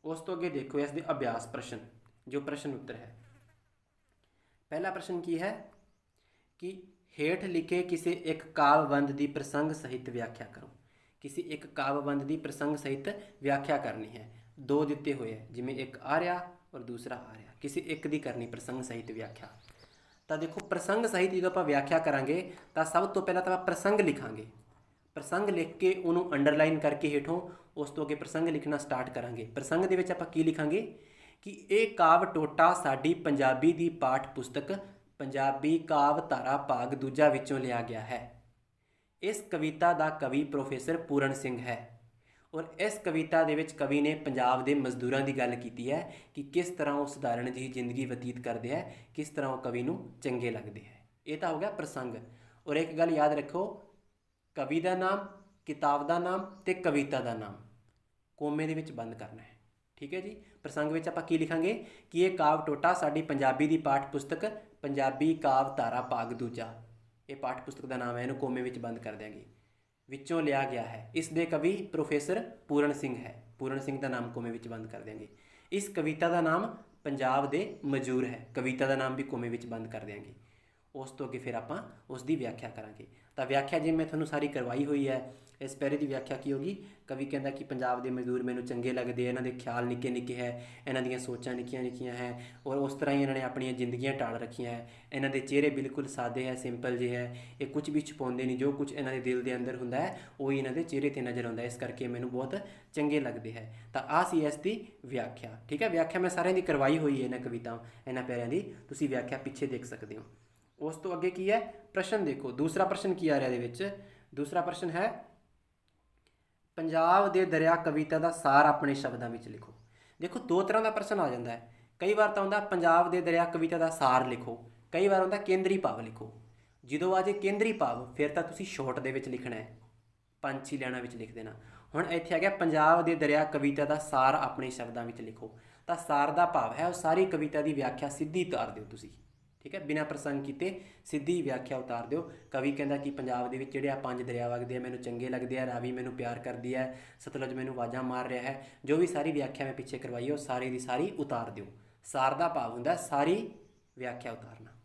ਉਸ ਤੋਂ ਅੱਗੇ ਦੇਖੋ ਇਸ ਦੇ ਅਭਿਆਸ ਪ੍ਰਸ਼ਨ, ਜੋ ਪ੍ਰਸ਼ਨ ਉੱਤਰ ਹੈ। ਪਹਿਲਾ ਪ੍ਰਸ਼ਨ ਕੀ ਹੈ ਕਿ ਹੇਠ ਲਿਖੇ ਕਿਸੇ ਇੱਕ ਕਾਵਿਬੰਧ ਦੀ ਪ੍ਰਸੰਗ ਸਹਿਤ ਵਿਆਖਿਆ ਕਰੋ। ਕਿਸੇ ਇੱਕ ਕਾਵਿਬੰਧ ਦੀ ਪ੍ਰਸੰਗ ਸਹਿਤ ਵਿਆਖਿਆ ਕਰਨੀ ਹੈ। ਦੋ ਦਿੱਤੇ ਹੋਏ ਹੈ, ਜਿਵੇਂ ਇੱਕ ਆ ਰਿਹਾ ਔਰ ਦੂਸਰਾ ਆ ਰਿਹਾ, ਕਿਸੇ ਇੱਕ ਦੀ ਕਰਨੀ ਪ੍ਰਸੰਗ ਸਹਿਤ ਵਿਆਖਿਆ। ਤਾਂ ਦੇਖੋ ਪ੍ਰਸੰਗ ਸਹਿਤ ਜਦੋਂ ਆਪਾਂ ਵਿਆਖਿਆ ਕਰਾਂਗੇ ਤਾਂ ਸਭ ਤੋਂ ਪਹਿਲਾਂ ਤਾਂ ਆਪਾਂ ਪ੍ਰਸੰਗ ਲਿਖਾਂਗੇ। ਪ੍ਰਸੰਗ ਲਿਖ ਕੇ ਉਹਨੂੰ ਅੰਡਰਲਾਈਨ ਕਰਕੇ ਹੇਠੋਂ ਉਸ ਤੋਂ ਅੱਗੇ ਪ੍ਰਸੰਗ ਲਿਖਣਾ ਸਟਾਰਟ ਕਰਾਂਗੇ। ਪ੍ਰਸੰਗ ਦੇ ਵਿੱਚ ਆਪਾਂ ਕੀ ਲਿਖਾਂਗੇ ਕਿ ਇਹ ਕਾਵ ਟੋਟਾ ਸਾਡੀ ਪੰਜਾਬੀ ਦੀ ਪਾਠ ਪੁਸਤਕ ਪੰਜਾਬੀ ਕਾਵ ਧਾਰਾ ਭਾਗ ਦੂਜਾ ਵਿੱਚੋਂ ਲਿਆ ਗਿਆ ਹੈ। ਇਸ ਕਵਿਤਾ ਦਾ ਕਵੀ ਪ੍ਰੋਫੈਸਰ ਪੂਰਨ ਸਿੰਘ ਹੈ, ਔਰ ਇਸ ਕਵਿਤਾ ਦੇ ਵਿੱਚ ਕਵੀ ਨੇ ਪੰਜਾਬ ਦੇ ਮਜ਼ਦੂਰਾਂ ਦੀ ਗੱਲ ਕੀਤੀ ਹੈ ਕਿ ਕਿਸ ਤਰ੍ਹਾਂ ਉਹ ਸਧਾਰਨ ਜਿਹੀ ਜ਼ਿੰਦਗੀ ਬਤੀਤ ਕਰਦੇ ਹੈ, ਕਿਸ ਤਰ੍ਹਾਂ ਉਹ ਕਵੀ ਨੂੰ ਚੰਗੇ ਲੱਗਦੇ ਹੈ। ਇਹ ਤਾਂ ਹੋ ਗਿਆ ਪ੍ਰਸੰਗ। ਔਰ ਇੱਕ ਗੱਲ ਯਾਦ ਰੱਖੋ, ਕਵੀ ਦਾ ਨਾਮ, ਕਿਤਾਬ ਦਾ ਨਾਮ ਅਤੇ ਕਵਿਤਾ ਦਾ ਨਾਮ ਕੋਮੇ ਦੇ ਵਿੱਚ ਬੰਦ ਕਰਨਾ ਹੈ, ਠੀਕ ਹੈ ਜੀ। ਪ੍ਰਸੰਗ ਵਿੱਚ ਆਪਾਂ ਕੀ ਲਿਖਾਂਗੇ ਕਿ ਇਹ ਕਾਵ ਟੋਟਾ ਸਾਡੀ ਪੰਜਾਬੀ ਦੀ ਪਾਠ ਪੁਸਤਕ ਪੰਜਾਬੀ ਕਾਵ ਧਾਰਾ ਭਾਗ ਦੂਜਾ, ਇਹ ਪਾਠ ਪੁਸਤਕ ਦਾ ਨਾਮ ਹੈ, ਇਹਨੂੰ ਕੋਮੇ ਵਿੱਚ ਬੰਦ ਕਰ ਦਿਆਂਗੇ, ਵਿੱਚੋਂ ਲਿਆ ਗਿਆ ਹੈ। ਇਸ ਦੇ ਕਵੀ ਪ੍ਰੋਫੈਸਰ ਪੂਰਨ ਸਿੰਘ ਹੈ, ਪੂਰਨ ਸਿੰਘ ਦਾ ਨਾਮ ਕੋਮੇ ਵਿੱਚ ਬੰਦ ਕਰ ਦਿਆਂਗੇ। ਇਸ ਕਵਿਤਾ ਦਾ ਨਾਮ ਪੰਜਾਬ ਦੇ ਮਜ਼ਦੂਰ ਹੈ, ਕਵਿਤਾ ਦਾ ਨਾਮ ਵੀ ਕੋਮੇ ਵਿੱਚ ਬੰਦ ਕਰ ਦਿਆਂਗੇ। ਉਸ ਤੋਂ ਅੱਗੇ ਫਿਰ ਆਪਾਂ ਉਸ ਦੀ ਵਿਆਖਿਆ ਕਰਾਂਗੇ। ਤਾਂ ਵਿਆਖਿਆ ਜਿਵੇਂ ਮੈਂ ਤੁਹਾਨੂੰ ਸਾਰੀ ਕਰਵਾਈ ਹੋਈ ਹੈ, ਇਸ ਪੈਰੇ ਦੀ ਵਿਆਖਿਆ ਕੀ ਹੋਗੀ? ਕਵੀ ਕਹਿੰਦਾ ਕਿ ਪੰਜਾਬ ਦੇ ਮਜ਼ਦੂਰ ਮੈਨੂੰ ਚੰਗੇ ਲੱਗਦੇ, ਇਹਨਾਂ ਦੇ ਖਿਆਲ ਨਿੱਕੇ ਨਿੱਕੇ ਹੈ, ਇਹਨਾਂ ਦੀਆਂ ਸੋਚਾਂ ਨਿੱਕੀਆਂ ਨਿੱਕੀਆਂ ਹੈ, ਔਰ ਉਸ ਤਰ੍ਹਾਂ ਹੀ ਇਹਨਾਂ ਨੇ ਆਪਣੀਆਂ ਜ਼ਿੰਦਗੀਆਂ ਢਾਲ ਰੱਖੀਆਂ ਹੈ। ਇਹਨਾਂ ਦੇ ਚਿਹਰੇ ਬਿਲਕੁਲ ਸਾਦੇ ਹੈ, ਸਿੰਪਲ ਜਿਹੇ ਹੈ, ਇਹ ਕੁਝ ਵੀ ਛੁਪਾਉਂਦੇ ਨਹੀਂ, ਜੋ ਕੁਝ ਇਹਨਾਂ ਦੇ ਦਿਲ ਦੇ ਅੰਦਰ ਹੁੰਦਾ ਹੈ ਉਹੀ ਇਹਨਾਂ ਦੇ ਚਿਹਰੇ 'ਤੇ ਨਜ਼ਰ ਆਉਂਦਾ, ਇਸ ਕਰਕੇ ਮੈਨੂੰ ਬਹੁਤ ਚੰਗੇ ਲੱਗਦੇ ਹੈ। ਤਾਂ ਆਹ ਸੀ ਇਸ ਦੀ ਵਿਆਖਿਆ, ਠੀਕ ਹੈ। ਵਿਆਖਿਆ ਮੈਂ ਸਾਰਿਆਂ ਦੀ ਕਰਵਾਈ ਹੋਈ ਹੈ, ਇਹਨਾਂ ਕਵਿਤਾ ਇਹਨਾਂ ਪੈਰਿਆਂ ਦੀ, ਤੁਸੀਂ ਵਿਆਖਿਆ ਪਿੱਛੇ ਦੇਖ ਸਕਦੇ ਹੋ। ਉਸ ਤੋਂ ਅੱਗੇ ਕੀ ਹੈ? ਪ੍ਰਸ਼ਨ ਦੇਖੋ, ਦੂਸਰਾ ਪ੍ਰਸ਼ਨ ਕੀ ਆ ਰਿਹਾ ਇਹਦੇ ਵਿੱਚ? ਦੂਸਰਾ ਪ੍ਰਸ਼ਨ ਹੈ ਪੰਜਾਬ ਦੇ ਦਰਿਆ ਕਵਿਤਾ ਦਾ ਸਾਰ ਆਪਣੇ ਸ਼ਬਦਾਂ ਵਿੱਚ ਲਿਖੋ। ਦੇਖੋ ਦੋ ਤਰ੍ਹਾਂ ਦਾ ਪ੍ਰਸ਼ਨ ਆ ਜਾਂਦਾ ਹੈ। ਕਈ ਵਾਰ ਤਾਂ ਹੁੰਦਾ ਪੰਜਾਬ ਦੇ ਦਰਿਆ ਕਵਿਤਾ ਦਾ ਸਾਰ ਲਿਖੋ, ਕਈ ਵਾਰ ਹੁੰਦਾ ਕੇਂਦਰੀ ਭਾਵ ਲਿਖੋ। ਜਦੋਂ ਆ ਜੇ ਕੇਂਦਰੀ ਭਾਵ ਫਿਰ ਤਾਂ ਤੁਸੀਂ ਸ਼ੋਰਟ ਦੇ ਵਿੱਚ ਲਿਖਣਾ ਹੈ, 5-6 ਲਾਈਨਾਂ ਵਿੱਚ ਲਿਖ ਦੇਣਾ। ਹੁਣ ਇੱਥੇ ਆ ਗਿਆ ਪੰਜਾਬ ਦੇ ਦਰਿਆ ਕਵਿਤਾ ਦਾ ਸਾਰ ਆਪਣੇ ਸ਼ਬਦਾਂ ਵਿੱਚ ਲਿਖੋ। ਤਾਂ ਸਾਰ ਦਾ ਭਾਵ ਹੈ ਉਹ ਸਾਰੀ ਕਵਿਤਾ ਦੀ ਵਿਆਖਿਆ ਸਿੱਧੀ ਉਤਾਰ ਦਿਓ ਤੁਸੀਂ, ਠੀਕ ਹੈ, ਬਿਨਾਂ ਪ੍ਰਸੰਗ ਕੀਤੇ ਸਿੱਧੀ ਵਿਆਖਿਆ ਉਤਾਰ ਦਿਓ। ਕਵੀ ਕਹਿੰਦਾ ਕਿ ਪੰਜਾਬ ਦੇ ਵਿੱਚ ਜਿਹੜੇ ਆ 5 ਦਰਿਆ ਵਗਦੇ ਆ ਮੈਨੂੰ ਚੰਗੇ ਲੱਗਦੇ ਆ, ਰਾਵੀ ਮੈਨੂੰ ਪਿਆਰ ਕਰਦੀ ਹੈ, ਸਤਲੁਜ ਮੈਨੂੰ ਆਵਾਜ਼ਾਂ ਮਾਰ ਰਿਹਾ ਹੈ। ਜੋ ਵੀ ਸਾਰੀ ਵਿਆਖਿਆ ਮੈਂ ਪਿੱਛੇ ਕਰਵਾਈ ਹੈ ਉਹ ਸਾਰੀ ਦੀ ਸਾਰੀ ਉਤਾਰ ਦਿਓ। ਸਾਰ ਦਾ ਭਾਵ ਹੁੰਦਾ ਸਾਰੀ ਵਿਆਖਿਆ ਉਤਾਰਨਾ।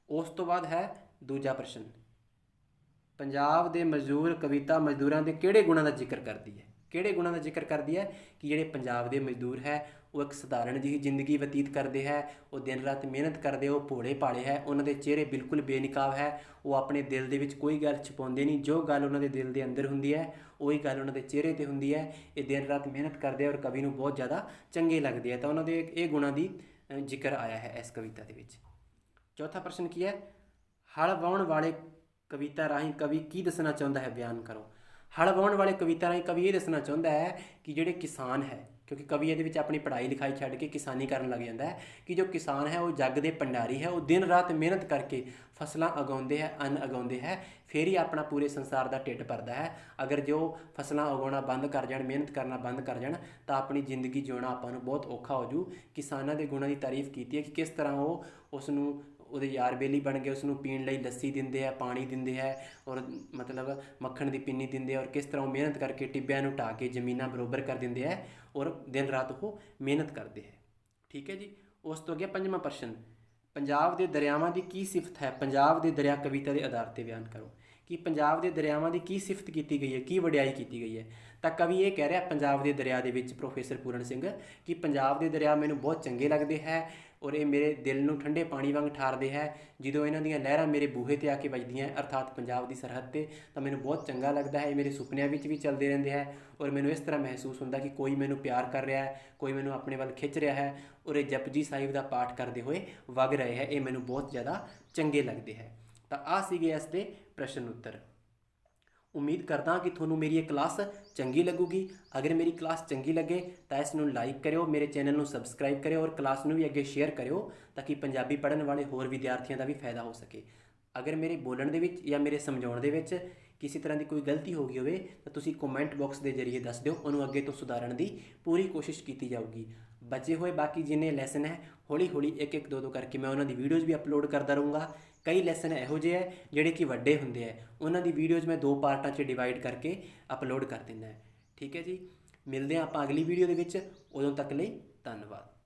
ਉਸ ਤੋਂ ਬਾਅਦ ਹੈ ਦੂਜਾ ਪ੍ਰਸ਼ਨ, ਪੰਜਾਬ ਦੇ ਮਜ਼ਦੂਰ ਕਵਿਤਾ ਮਜ਼ਦੂਰਾਂ ਦੇ ਕਿਹੜੇ ਗੁਣਾਂ ਦਾ ਜ਼ਿਕਰ ਕਰਦੀ ਹੈ? ਕਿਹੜੇ ਗੁਣਾਂ ਦਾ ਜ਼ਿਕਰ ਕਰਦੀ ਹੈ? ਕਿ ਜਿਹੜੇ ਪੰਜਾਬ ਦੇ ਮਜ਼ਦੂਰ ਹੈ ਉਹ ਇੱਕ ਸਧਾਰਨ ਜਿਹੀ ਜ਼ਿੰਦਗੀ ਬਤੀਤ ਕਰਦੇ ਹੈ, ਉਹ ਦਿਨ ਰਾਤ ਮਿਹਨਤ ਕਰਦੇ, ਉਹ ਭੋਲੇ ਭਾਲੇ ਹੈ, ਉਹਨਾਂ ਦੇ ਚਿਹਰੇ ਬਿਲਕੁਲ ਬੇਨਕਾਬ ਹੈ, ਉਹ ਆਪਣੇ ਦਿਲ ਦੇ ਵਿੱਚ ਕੋਈ ਗੱਲ ਛੁਪਾਉਂਦੇ ਨਹੀਂ, ਜੋ ਗੱਲ ਉਹਨਾਂ ਦੇ ਦਿਲ ਦੇ ਅੰਦਰ ਹੁੰਦੀ ਹੈ ਉਹੀ ਗੱਲ ਉਹਨਾਂ ਦੇ ਚਿਹਰੇ 'ਤੇ ਹੁੰਦੀ ਹੈ। ਇਹ ਦਿਨ ਰਾਤ ਮਿਹਨਤ ਕਰਦੇ ਔਰ ਕਵੀ ਨੂੰ ਬਹੁਤ ਜ਼ਿਆਦਾ ਚੰਗੇ ਲੱਗਦੇ ਹੈ, ਤਾਂ ਉਹਨਾਂ ਦੇ ਇਹ ਗੁਣਾਂ ਦੀ ਜ਼ਿਕਰ ਆਇਆ ਹੈ ਇਸ ਕਵਿਤਾ ਦੇ ਵਿੱਚ। ਚੌਥਾ ਪ੍ਰਸ਼ਨ ਕੀ ਹੈ? ਹਲ ਵਾਹੁਣ ਵਾਲੇ ਕਵਿਤਾ ਰਾਹੀਂ ਕਵੀ ਕੀ ਦੱਸਣਾ ਚਾਹੁੰਦਾ ਹੈ, ਬਿਆਨ ਕਰੋ। ਹਲ ਵਾਹੁਣ ਵਾਲੇ ਕਵਿਤਾ ਰਾਹੀਂ ਕਵੀ ਇਹ ਦੱਸਣਾ ਚਾਹੁੰਦਾ ਹੈ ਕਿ ਜਿਹੜੇ ਕਿਸਾਨ ਹੈ, ਕਿਉਂਕਿ ਕਵੀ ਇਹਦੇ ਵਿੱਚ ਆਪਣੀ ਪੜ੍ਹਾਈ ਲਿਖਾਈ ਛੱਡ ਕੇ ਕਿਸਾਨੀ ਕਰਨ ਲੱਗ ਜਾਂਦਾ ਹੈ, ਕਿ ਜੋ ਕਿਸਾਨ ਹੈ ਉਹ ਜੱਗ ਦੇ ਭੰਡਾਰੀ ਹੈ, ਉਹ ਦਿਨ ਰਾਤ ਮਿਹਨਤ ਕਰਕੇ ਫਸਲਾਂ ਉਗਾਉਂਦੇ ਹੈ, ਅੰਨ ਉਗਾਉਂਦੇ ਹੈ, ਫਿਰ ਹੀ ਆਪਣਾ ਪੂਰੇ ਸੰਸਾਰ ਦਾ ਢਿੱਡ ਭਰਦਾ ਹੈ। ਅਗਰ ਜੋ ਫਸਲਾਂ ਉਗਾਉਣਾ ਬੰਦ ਕਰ ਜਾਣ, ਮਿਹਨਤ ਕਰਨਾ ਬੰਦ ਕਰ ਜਾਣ, ਤਾਂ ਆਪਣੀ ਜ਼ਿੰਦਗੀ ਜਿਉਣਾ ਆਪਾਂ ਨੂੰ ਬਹੁਤ ਔਖਾ ਹੋ ਜੂ। ਕਿਸਾਨਾਂ ਦੇ ਗੁਣਾਂ ਦੀ ਤਾਰੀਫ ਕੀਤੀ ਹੈ ਕਿ ਕਿਸ ਤਰ੍ਹਾਂ ਉਹ ਉਸ ਨੂੰ ਉਹਦੇ ਯਾਰ ਬੇਲੀ ਬਣ ਕੇ ਉਸ ਨੂੰ ਪੀਣ ਲਈ ਲੱਸੀ ਦਿੰਦੇ ਹੈ, ਪਾਣੀ ਦਿੰਦੇ ਹੈ, ਔਰ ਮਤਲਬ ਮੱਖਣ ਦੀ ਪਿੰਨੀ ਦਿੰਦੇ ਹੈ, ਔਰ ਕਿਸ ਤਰ੍ਹਾਂ ਉਹ ਮਿਹਨਤ ਕਰਕੇ ਟਿੱਬਿਆਂ ਨੂੰ ਢਾਹ ਕੇ ਜ਼ਮੀਨਾਂ ਬਰੋਬਰ ਕਰ ਦਿੰਦੇ ਹੈ, ਔਰ ਦਿਨ ਰਾਤ ਉਹ ਮਿਹਨਤ ਕਰਦੇ ਹੈ। ਠੀਕ ਹੈ ਜੀ। ਉਸ ਤੋਂ ਅੱਗੇ ਪੰਜਵਾਂ ਪ੍ਰਸ਼ਨ, ਪੰਜਾਬ ਦੇ ਦਰਿਆਵਾਂ ਦੀ ਕੀ ਸਿਫਤ ਹੈ? ਪੰਜਾਬ ਦੇ ਦਰਿਆ ਕਵਿਤਾ ਦੇ ਆਧਾਰ 'ਤੇ ਬਿਆਨ ਕਰੋ ਕਿ ਪੰਜਾਬ ਦੇ ਦਰਿਆਵਾਂ ਦੀ ਕੀ ਸਿਫਤ ਕੀਤੀ ਗਈ ਹੈ, ਕੀ ਵਡਿਆਈ ਕੀਤੀ ਗਈ ਹੈ। ਤਾਂ ਕਵੀ ਇਹ ਕਹਿ ਰਿਹਾ ਪੰਜਾਬ ਦੇ ਦਰਿਆ ਦੇ ਵਿੱਚ, ਪ੍ਰੋਫੈਸਰ ਪੂਰਨ ਸਿੰਘ, ਕਿ ਪੰਜਾਬ ਦੇ ਦਰਿਆ ਮੈਨੂੰ ਬਹੁਤ ਚੰਗੇ ਲੱਗਦੇ ਹੈ ਔਰ ਇਹ ਮੇਰੇ ਦਿਲ ਨੂੰ ਠੰਡੇ ਪਾਣੀ ਵਾਂਗ ਠਾਰਦੇ ਹੈ। ਜਦੋਂ ਇਹਨਾਂ ਦੀਆਂ ਲਹਿਰਾਂ ਮੇਰੇ ਬੂਹੇ 'ਤੇ ਆ ਕੇ ਵੱਜਦੀਆਂ, ਅਰਥਾਤ ਪੰਜਾਬ ਦੀ ਸਰਹੱਦ 'ਤੇ, ਤਾਂ ਮੈਨੂੰ ਬਹੁਤ ਚੰਗਾ ਲੱਗਦਾ ਹੈ। ਇਹ ਮੇਰੇ ਸੁਪਨਿਆਂ ਵਿੱਚ ਵੀ ਚੱਲਦੇ ਰਹਿੰਦੇ ਹੈ ਔਰ ਮੈਨੂੰ ਇਸ ਤਰ੍ਹਾਂ ਮਹਿਸੂਸ ਹੁੰਦਾ ਕਿ ਕੋਈ ਮੈਨੂੰ ਪਿਆਰ ਕਰ ਰਿਹਾ ਹੈ, ਕੋਈ ਮੈਨੂੰ ਆਪਣੇ ਵੱਲ ਖਿੱਚ ਰਿਹਾ ਹੈ ਔਰ ਇਹ ਜਪਜੀ ਸਾਹਿਬ ਦਾ ਪਾਠ ਕਰਦੇ ਹੋਏ ਵਗ ਰਹੇ ਹੈ। ਇਹ ਮੈਨੂੰ ਬਹੁਤ ਜ਼ਿਆਦਾ ਚੰਗੇ ਲੱਗਦੇ ਹੈ। ਤਾਂ ਆਹ ਸੀਗੇ ਇਸ ਦੇ ਪ੍ਰਸ਼ਨ ਉੱਤਰ। ਉਮੀਦ ਕਰਦਾ ਕਿ ਤੁਹਾਨੂੰ ਮੇਰੀ ਇਹ ਕਲਾਸ ਚੰਗੀ ਲੱਗੂਗੀ। ਅਗਰ ਮੇਰੀ ਕਲਾਸ ਚੰਗੀ ਲੱਗੇ ਤਾਂ ਇਸ ਨੂੰ ਲਾਈਕ ਕਰਿਓ, ਮੇਰੇ ਚੈਨਲ ਨੂੰ ਸਬਸਕ੍ਰਾਈਬ ਕਰਿਓ ਔਰ ਕਲਾਸ ਨੂੰ ਵੀ ਅੱਗੇ ਸ਼ੇਅਰ ਕਰਿਓ, ਤਾਂ ਕਿ ਪੰਜਾਬੀ ਪੜ੍ਹਨ ਵਾਲੇ ਹੋਰ ਵਿਦਿਆਰਥੀਆਂ ਦਾ ਵੀ ਫਾਇਦਾ ਹੋ ਸਕੇ। ਅਗਰ ਮੇਰੇ ਬੋਲਣ ਦੇ ਵਿੱਚ ਜਾਂ ਮੇਰੇ ਸਮਝਾਉਣ ਦੇ ਵਿੱਚ ਕਿਸੇ ਤਰ੍ਹਾਂ ਦੀ ਕੋਈ ਗਲਤੀ ਹੋ ਗਈ ਹੋਵੇ ਤਾਂ ਤੁਸੀਂ ਕਮੈਂਟ ਬਾਕਸ ਦੇ ਜ਼ਰੀਏ ਦੱਸ ਦਿਓ, ਉਹਨੂੰ ਅੱਗੇ ਤੋਂ ਸੁਧਾਰਨ ਦੀ ਪੂਰੀ ਕੋਸ਼ਿਸ਼ ਕੀਤੀ ਜਾਊਗੀ। ਬਚੇ ਹੋਏ ਬਾਕੀ ਜਿੰਨੇ ਲੈਸਨ ਹੈ ਹੌਲੀ ਹੌਲੀ ਇੱਕ ਇੱਕ ਦੋ ਦੋ ਕਰਕੇ ਮੈਂ ਉਹਨਾਂ ਦੀ ਵੀਡੀਓਜ਼ ਵੀ ਅਪਲੋਡ ਕਰਦਾ ਰਹੂੰਗਾ। ਕਈ ਲੈਸਨ ਇਹੋ ਜਿਹੇ ਹੈ ਜਿਹੜੇ ਕਿ ਵੱਡੇ ਹੁੰਦੇ ਹੈ, ਉਹਨਾਂ ਦੀ ਵੀਡੀਓਜ਼ ਮੈਂ 2 ਪਾਰਟਾਂ 'ਚ ਡਿਵਾਈਡ ਕਰਕੇ ਅਪਲੋਡ ਕਰ ਦਿੰਦਾ ਹੈ। ਠੀਕ ਹੈ ਜੀ। ਮਿਲਦੇ ਹਾਂ ਆਪਾਂ ਅਗਲੀ ਵੀਡੀਓ ਦੇ ਵਿੱਚ। ਉਦੋਂ ਤੱਕ ਲਈ ਧੰਨਵਾਦ।